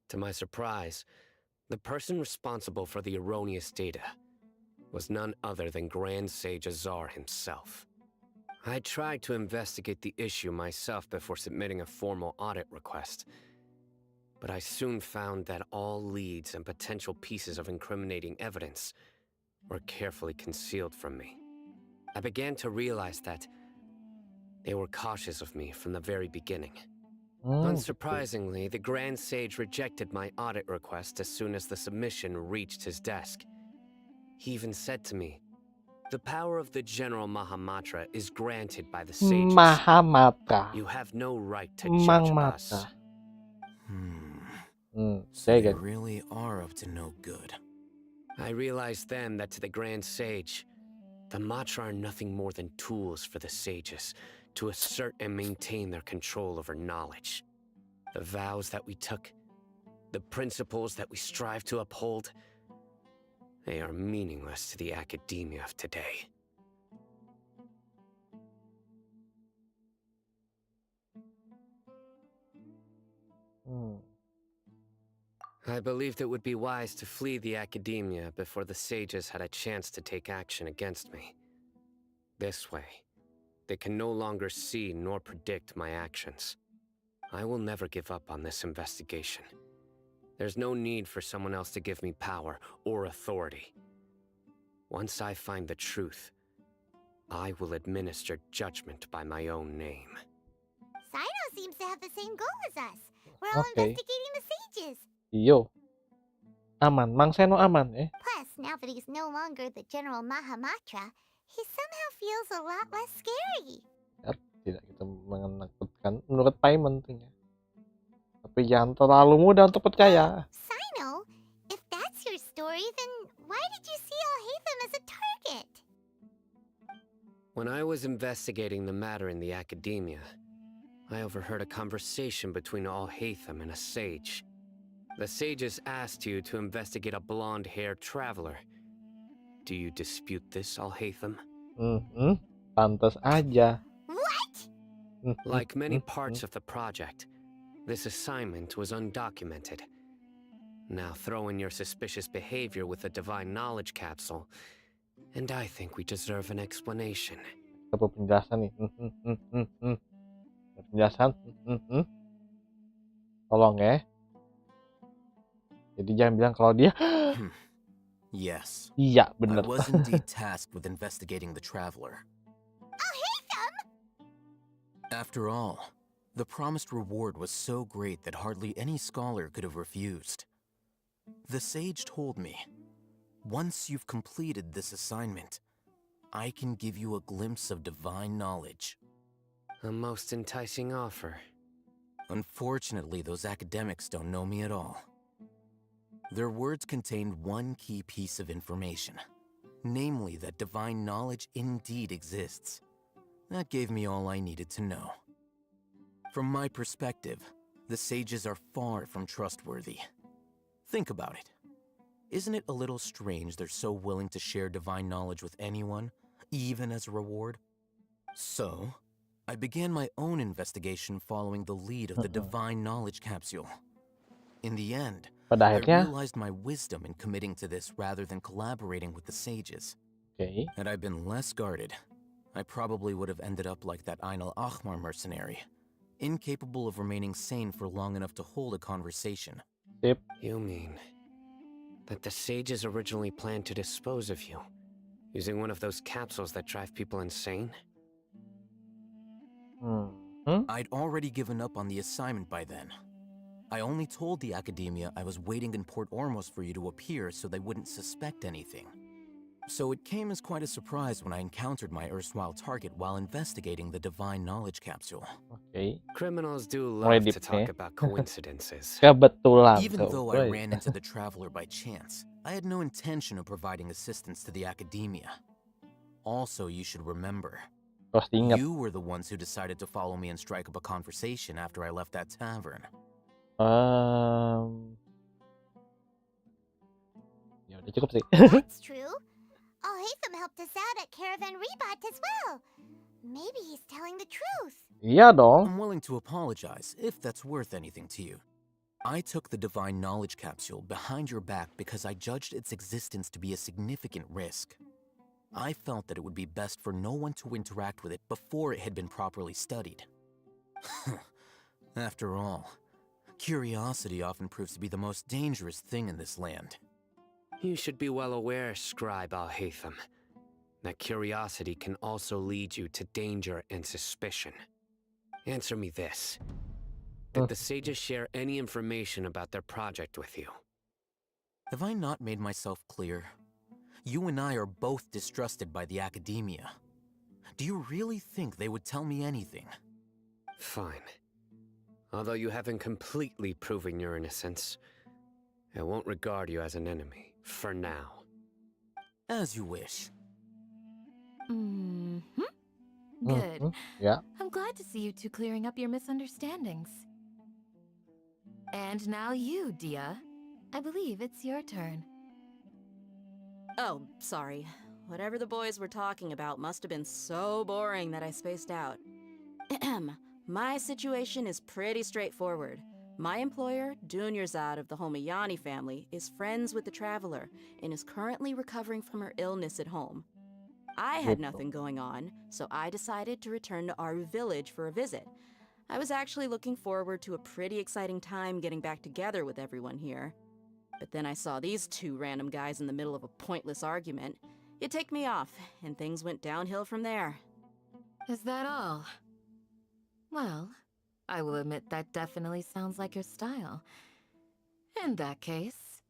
to my surprise, the person responsible for the erroneous data was none other than Grand Sage Azar himself. I tried to investigate the issue myself before submitting a formal audit request, but I soon found that all leads and potential pieces of incriminating evidence were carefully concealed from me. I began to realize that they were cautious of me from the very beginning. Unsurprisingly, the Grand Sage rejected my audit request as soon as the submission reached his desk. He even said to me, "The power of the General Mahamatra is granted by the sages. Mahamatra. You have no right to judge us." Mangmata. So they Kayak gitu. really are up to no good. I realized then that to the Grand Sage, the Matra are nothing more than tools for the sages to assert and maintain their control over knowledge. The vows that we took, the principles that we strive to uphold, they are meaningless to the academia of today. I believed it would be wise to flee the academia before the sages had a chance to take action against me. This way, they can no longer see nor predict my actions. I will never give up on this investigation. There's no need for someone else to give me power or authority. Once I find the truth, I will administer judgment by my own name. Sino seems to have the same goal as us. We're all Okay. investigating the sages. Iyo. Aman. Mang Seno aman eh. Plus, now that he's no longer the General Mahamatra, he somehow feels a lot less scary. Tidak kita menakutkan menurut Pemain tentunya. Tapi jangan terlalu mudah untuk percaya. Sino, if that's your story, then why did you see Al-Haytham as a target? When I was investigating the matter in the academia, I overheard a conversation between Al-Haytham and a sage. The sages asked you to investigate a blonde-haired traveler. Do you dispute this, Al-Haytham? Pantas aja. What? Like many parts of the project, this assignment was undocumented. Now throw in your suspicious behavior with the divine knowledge capsule, and I think we deserve an explanation. Kita perlu penjelasan nih. Penjelasan. Tolong ya. Jadi jangan bilang kalau dia. Yes. Iya, I bener. was indeed tasked with investigating the traveler. Al-Haytham! After all, the promised reward was so great that hardly any scholar could have refused. The sage told me, once you've completed this assignment, I can give you a glimpse of divine knowledge. A most enticing offer. Unfortunately, those academics don't know me at all. Their words contained one key piece of information, namely that divine knowledge indeed exists. That gave me all I needed to know. From my perspective, the sages are far from trustworthy. Think about it. Isn't it a little strange they're so willing to share divine knowledge with anyone, even as a reward? So, I began my own investigation following the lead of the divine knowledge capsule. In the end, Pada I akhirnya, realized my wisdom in committing to this rather than collaborating with the sages. okay. Had I been less guarded, I probably would have ended up like that Ain al-Ahmar mercenary, incapable of remaining sane for long enough to hold a conversation. Sip. You mean that the sages originally planned to dispose of you, using one of those capsules that drive people insane? I'd already given up on the assignment by then. I only told the academia I was waiting in Port Ormos for you to appear so they wouldn't suspect anything. So it came as quite a surprise when I encountered my erstwhile target while investigating the divine knowledge capsule. Okay. Criminals do Mulai love deep to nih. talk about coincidences. Kebetulan Even tuh, though I boy. ran into the traveler by chance, I had no intention of providing assistance to the academia. Also, you should remember, Pasti ingat. You were the ones who decided to follow me and strike up a conversation after I left that tavern. Ya udah cukup sih. That's true. Al-Haytham helped us out at Caravan Rebat as well. Maybe he's telling the truth. Iya dong. I'm willing to apologize if that's worth anything to you. I took the divine knowledge capsule behind your back because I judged its existence to be a significant risk. I felt that it would be best for no one to interact with it before it had been properly studied. After all, curiosity often proves to be the most dangerous thing in this land. You should be well aware, Scribe Al-Haytham, that curiosity can also lead you to danger and suspicion. Answer me this. Did the sages share any information about their project with you? Have I not made myself clear? You and I are both distrusted by the academia. Do you really think they would tell me anything? Fine. Although you haven't completely proven your innocence, I won't regard you as an enemy, for now. As you wish. Good. Yeah. I'm glad to see you two clearing up your misunderstandings. And now you, Dia. I believe it's your turn. Oh, sorry. Whatever the boys were talking about must have been so boring that I spaced out. My situation is pretty straightforward. My employer, Dunyarzad of the Homayani family, is friends with the Traveler and is currently recovering from her illness at home. I had nothing going on, so I decided to return to Aru village for a visit. I was actually looking forward to a pretty exciting time getting back together with everyone here. But then I saw these two random guys in the middle of a pointless argument. It ticked me off, and things went downhill from there. Is that all? Well, I will admit that definitely sounds like your style. In that case,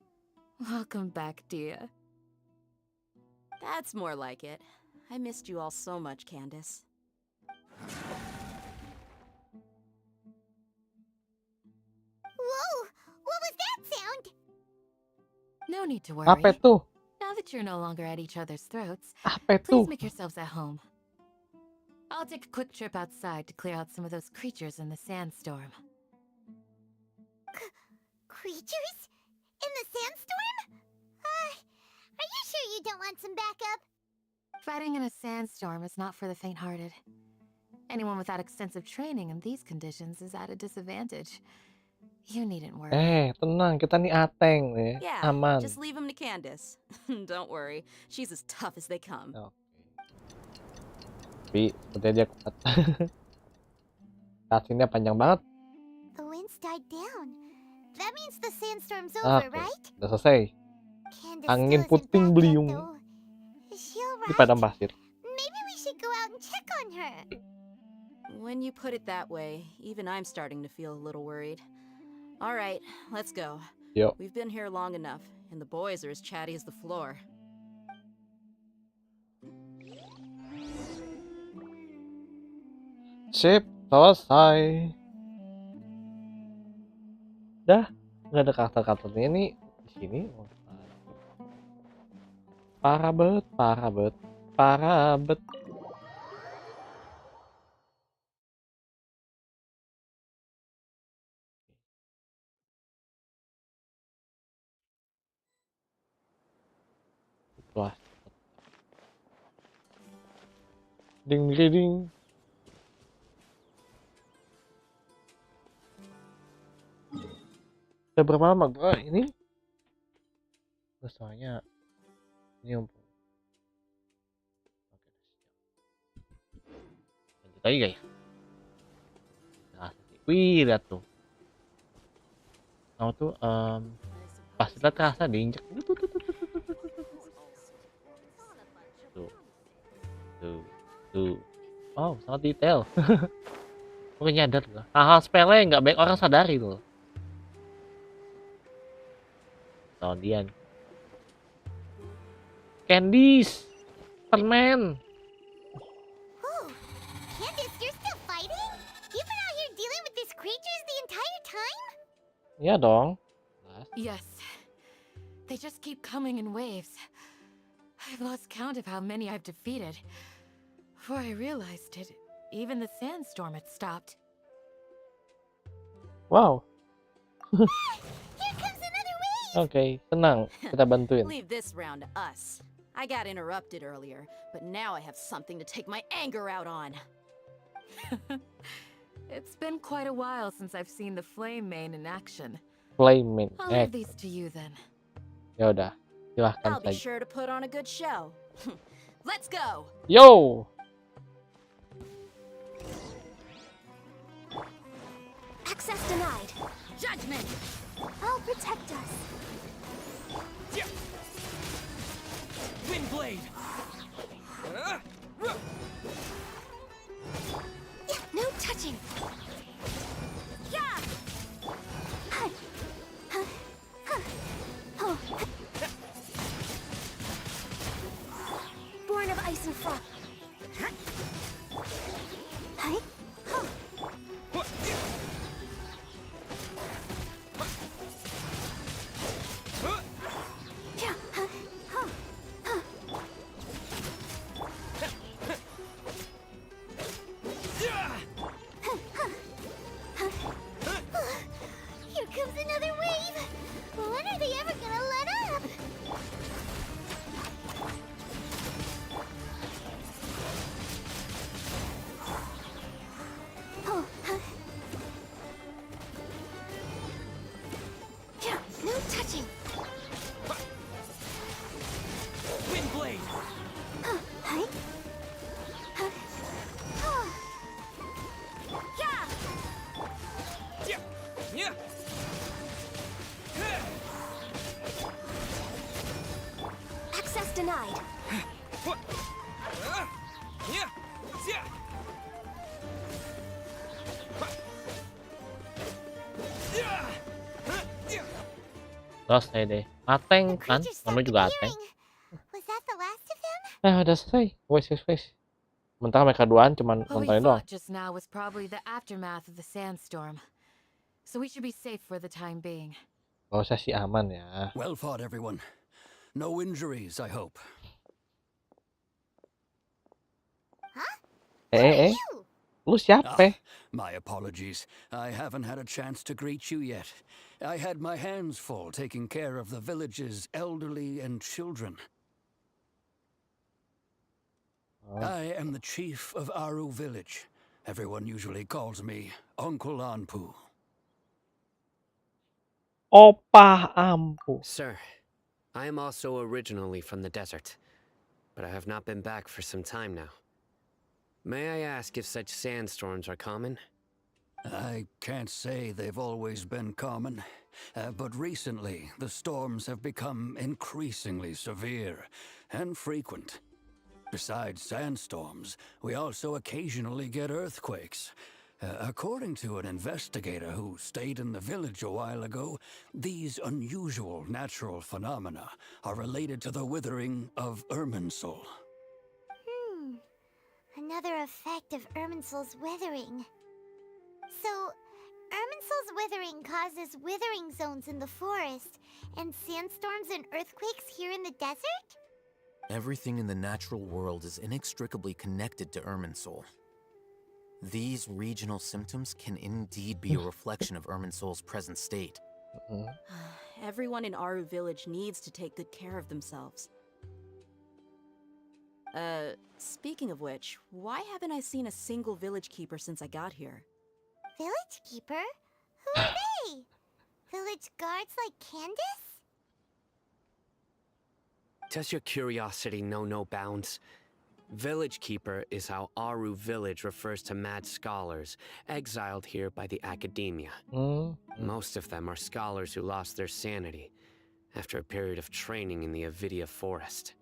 welcome back, Dia. That's more like it. I missed you all so much, Candace. Whoa! What was that sound? No need to worry. Apa itu? Now that you're no longer at each other's throats, Apa itu? please make yourselves at home. I'll take a quick trip outside to clear out some of those creatures in the sandstorm. Creatures? In the sandstorm? Are you sure you don't want some backup? Fighting in a sandstorm is not for the faint-hearted. Anyone without extensive training in these conditions is at a disadvantage. You needn't worry. Tenang, kita nih ateng nih. Yeah, Aman. just leave him to Candace. Don't worry, she's as tough as they come. Oke. Tapi sepertinya dia kuat. Cutscene-nya panjang banget. The winds died down. That means the sandstorm's over, Oke, right? udah selesai. Candace Angin still isn't puting back yet, beliung though. Is she di alright? padang pasir. Maybe we should go out and check on her. When you put it that way, even I'm starting to feel a little worried. All right, let's go. Yuk. We've been here long enough, and the boys are as chatty as the floor. Sip, selesai. Dah, nggak ada karakter-karakternya ini di sini. Parah bet, parah bet, parah bet. Wah. Ding ding ding. Udah berapa lama gua ini? Soalnya ini oke, lanjut lagi guys. Nah, wih lihat tuh. Kamu tuh pas kita terasa diinjek. Tuh. Oh, sangat detail. Gue nyadar loh. Hal-hal sepele yang nggak baik orang sadari tuh. Kemudian Candice, permen. Oh, Candace, you're still fighting? You've been out here dealing with these creatures the entire time? Iya dong. Yes. They just keep coming in waves. I've lost count of how many I've defeated. Before I realized it, even the sandstorm had stopped. Wow. Here comes another wave! Oke, tenang. Kita bantuin. Leave this round to us. I got interrupted earlier, but now I have something to take my anger out on. It's been quite a while since I've seen the flame main in action. Flame main. I'll leave these to you then. Ya udah, silahkan I'll be saja. sure to put on a good show. Let's go! Yo. Access denied. Judgment! I'll protect us. Windblade! No touching. Yeah! Born of ice and frost. Here comes another wave. When are they ever gonna let up? No touching. Windblade! Yeah! Access denied. Selesai deh. Ateng The kan? creatures Namanya stopped juga Ateng. appearing. Was that the last of them? Udah selesai. Wes. Sementara mereka duaan cuman What we nontonin doang. fought just now was probably the aftermath of the sandstorm. So we should be safe for the time being. Gak usah sih, aman ya. Well fought, everyone. No injuries, I hope. Eh. You! Lu siapa? My apologies. I haven't had a chance to greet you yet. I had my hands full taking care of the village's elderly and children. I am the chief of Aru village. Everyone usually calls me Uncle Anpu. Opa Ampu. Sir, I am also originally from the desert, but I have not been back for some time now. May I ask if such sandstorms are common? I can't say they've always been common, but recently the storms have become increasingly severe and frequent. Besides sandstorms, we also occasionally get earthquakes. According to an investigator who stayed in the village a while ago, these unusual natural phenomena are related to the withering of Irminsul. Another effect of Irminsul's withering. So, Irminsul's withering causes withering zones in the forest, and sandstorms and earthquakes here in the desert? Everything in the natural world is inextricably connected to Irminsul. These regional symptoms can indeed be a reflection of Irminsul's present state. Everyone in Aru village needs to take good care of themselves. Speaking of which, why haven't I seen a single village keeper since I got here? Village keeper? Who are they? Village guards like Candace? Does your curiosity know no bounds? Village Keeper is how Aru village refers to mad scholars, exiled here by the academia. Most of them are scholars who lost their sanity after a period of training in the Avidia forest.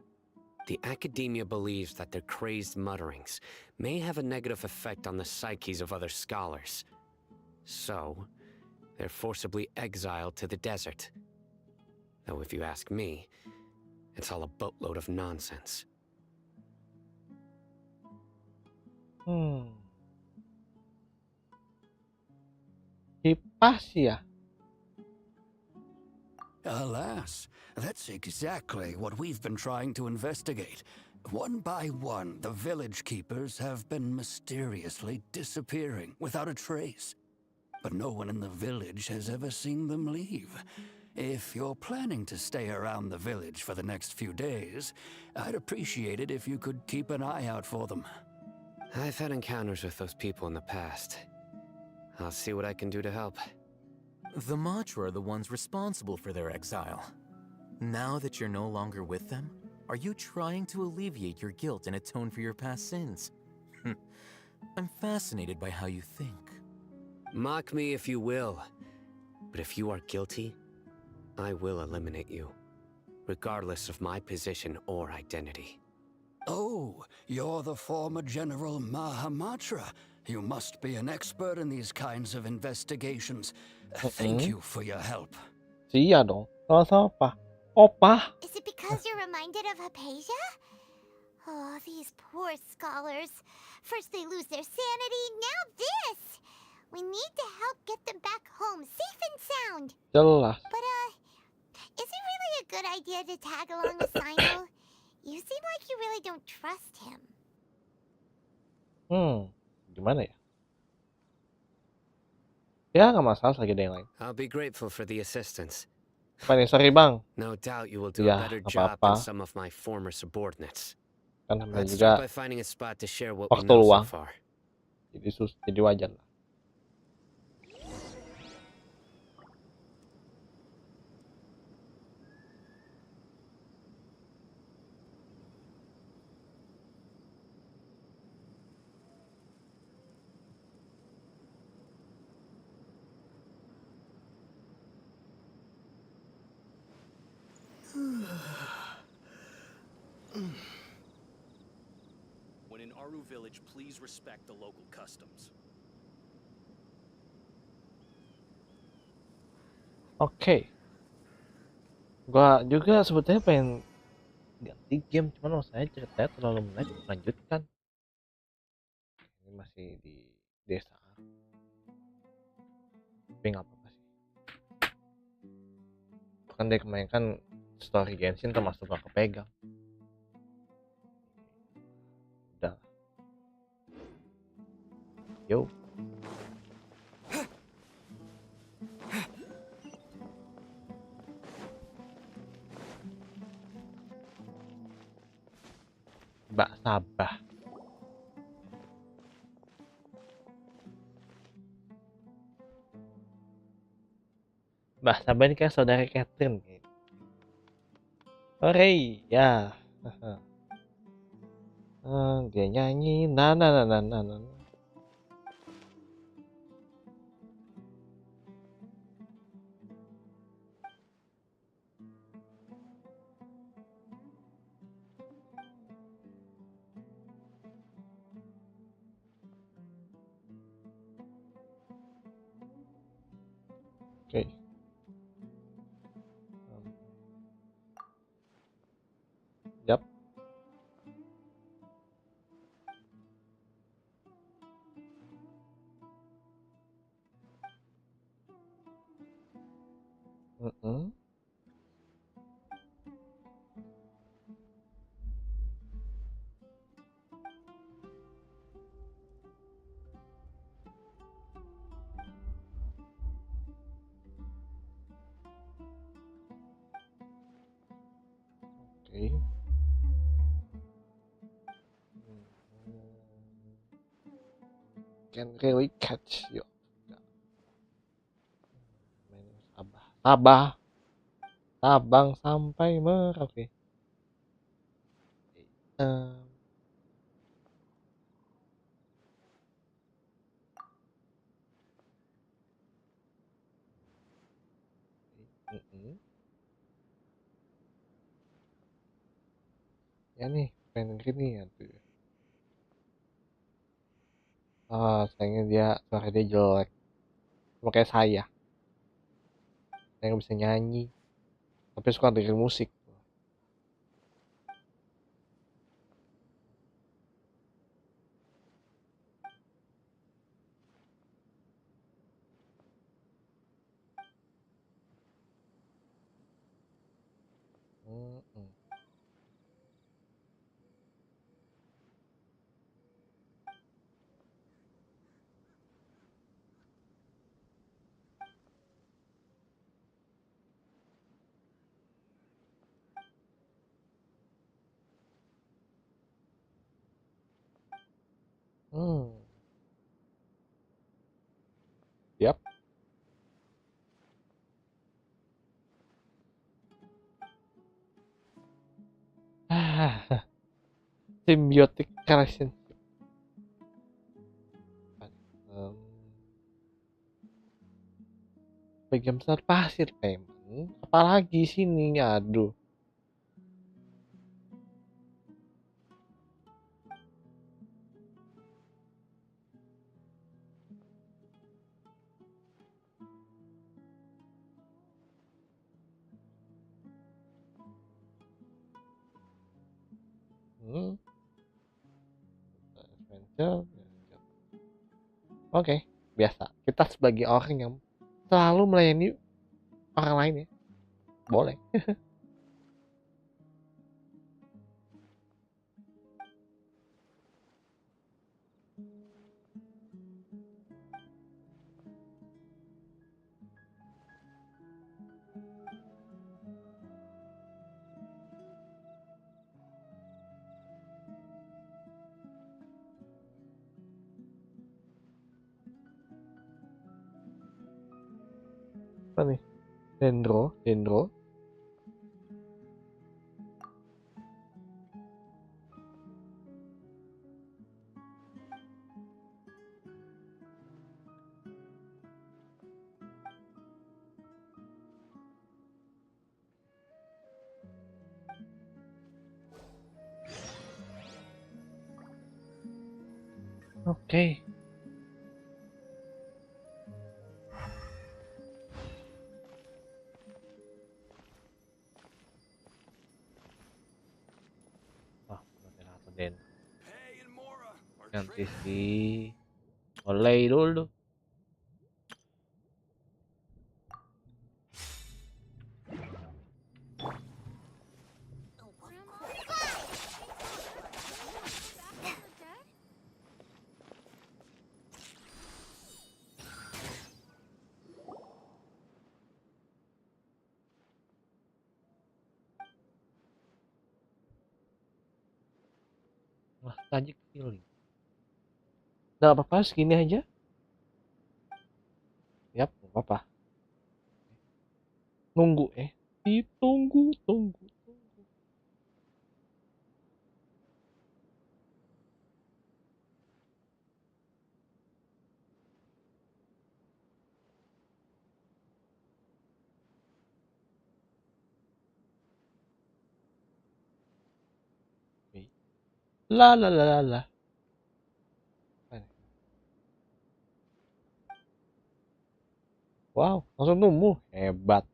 The academia believes that their crazed mutterings may have a negative effect on the psyches of other scholars. So, they're forcibly exiled to the desert. Though if you ask me, it's all a boatload of nonsense. Kipas ya? Alas, that's exactly what we've been trying to investigate. One by one, the village keepers have been mysteriously disappearing without a trace. But no one in the village has ever seen them leave. If you're planning to stay around the village for the next few days, I'd appreciate it if you could keep an eye out for them. I've had encounters with those people in the past. I'll see what I can do to help. The Matra are the ones responsible for their exile. Now that you're no longer with them, are you trying to alleviate your guilt and atone for your past sins? I'm fascinated by how you think. Mock me if you will, but if you are guilty, I will eliminate you, regardless of my position or identity. Oh, you're the former General Mahamatra. You must be an expert in these kinds of investigations. Thank you for your help. Iya dong. Salah siapa? Opa. Is it because you're reminded of Hypatia? Oh, these poor scholars. First they lose their sanity, now this! We need to help get them back home, safe and sound. Jelas. But, is it really a good idea to tag along with Sino? You seem like you really don't trust him. Gimana ya? Ya nggak masalah lagi ada yang lain. I'll be grateful for the assistance. Apa nih? Sorry bang. No doubt you will do Ya, a better nggak job apa-apa. than some of my former subordinates. Kan namanya Let's juga start by finding a spot to share what we waktu know so luang. far. Jadi wajar lah. When in Aru village, please respect the local customs. Oke. Gua juga sebetulnya pengen ganti game, cuman masalahnya ceritanya terlalu menarik untuk lanjutkan. Ini masih di desa. Tapi nggak apa-apa sih. Kan dari kemarin kan story Genshin termasuk gak kepegang. Udah. Yo. Bersabar. Bersabar ini kayak saudara Catherine. Hore, ya. Dia nyanyi, na. Oke. Yap. Oke. Can really catch you. Sabang sampai Merauke. Ya nih, pengen gini ya tuh. Sayangnya dia suara dia jelek. Cuma kayak saya nggak bisa nyanyi, tapi suka dengerin musik. Yap. Symbiotic relationship. Bagian besar pasir payment. Apalagi sini, aduh. Adventure. Oke, biasa. Kita sebagai orang yang selalu melayani orang lain ya. Boleh. Apa nih? Dendro. Oke. Wah, moderator Den. Ganti si Oleh dulu. Wah, tajik feeling. Nggak apa-apa, segini aja. Yap, nggak apa-apa. Nunggu ditunggu. La. Wow, langsung tumbuh. Hebat.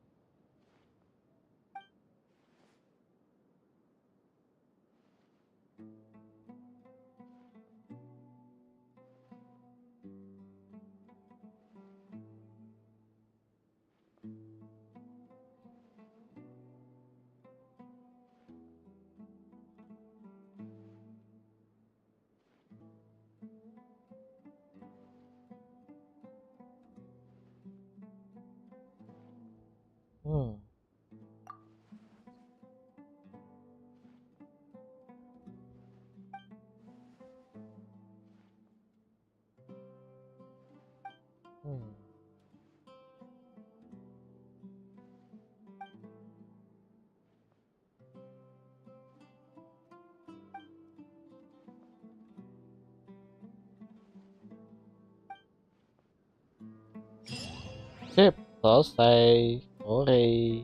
Sip, selesai. Ore.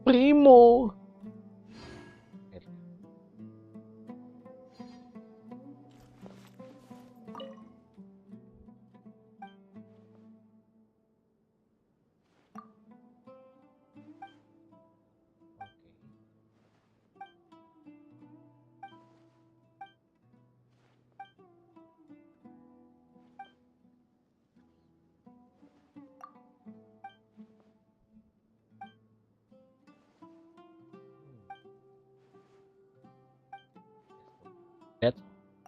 Primo.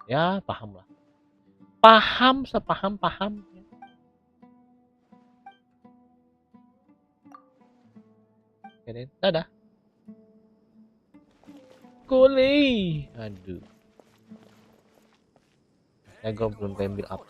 Ya, paham lah. Sepaham. Oke, dadah. Kuli. Aduh. gue belum pengen build up.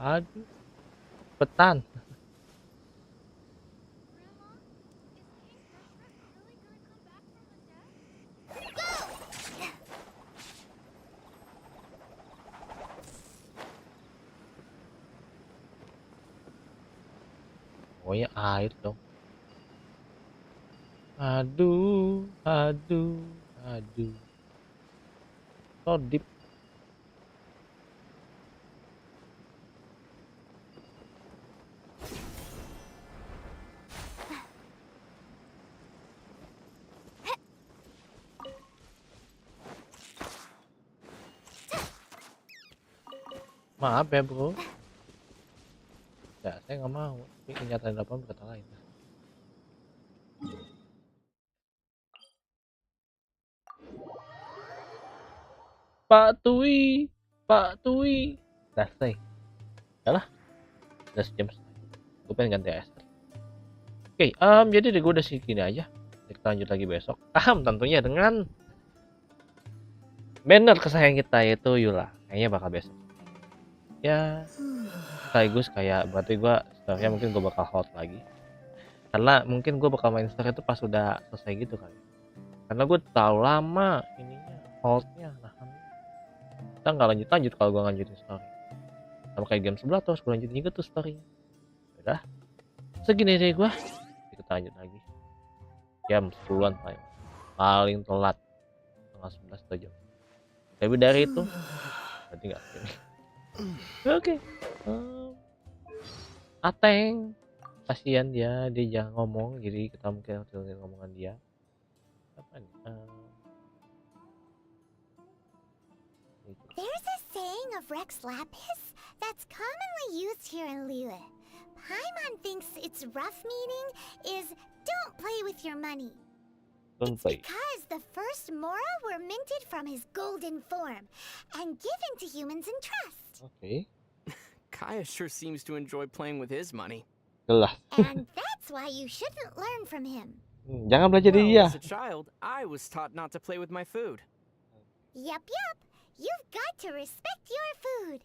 Aduh, petan. Pokoknya air dong. Aduh, aduh, aduh. So deep. Maaf ya bro. Ya saya nggak mau. Ini kenyataan lapangan berkata lain. Pak Tui, Pak Tui. Udah selesai. Yalah, udah sejam selesai. Gue pengen ganti ASR. Oke, jadi deh gue udah segini aja. Kita lanjut lagi besok. Tentunya dengan banner kesayangan kita yaitu Yula. Kayaknya bakal besok. Ya, sekaligus kayak berarti gue story mungkin gue bakal hold lagi. Karena mungkin gue bakal main story itu pas udah selesai gitu kali. Karena gue tahu lama ininya holdnya, nahannya. Kita nggak lanjut kalau gue lanjutin story. Sama kayak game sebelah terus gue lanjutin juga tuh storynya. Udah, segini deh gue. Kita lanjut lagi. Jam 10-an paling telat setengah 11 atau jam. Lebih dari itu berarti nggak ini. Oke. Ateng, kasihan dia jangan ngomong, jadi kita mungkin harus dengerin ngomongan dia. Apa nih? There's a saying of Rex Lapis that's commonly used here in Liyue. Paimon thinks its rough meaning is don't play with your money. Don't It's play. because the first Mora were minted from his golden form and given to humans in trust. Oke. Kaya sure seems to enjoy playing with his money. Jelas. And that's why you shouldn't learn from him. Jangan belajar dari dia. As a child, I was taught not to play with my food. Yup. You've got to respect your food.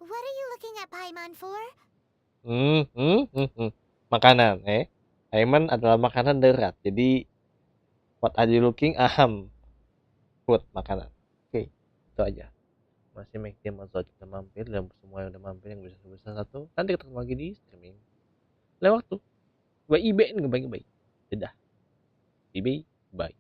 What are you looking at Paimon for? Makanan, Paimon adalah makanan darurat. Jadi what are you looking? Food, makanan. Oke, itu aja. Masih make team atau kita mampir dan semua yang udah mampir yang bisa sebesar satu. Nanti kita ketemu lagi di streaming. Lewat waktu. Gue IB nih, bye. Dadah. IB, bye.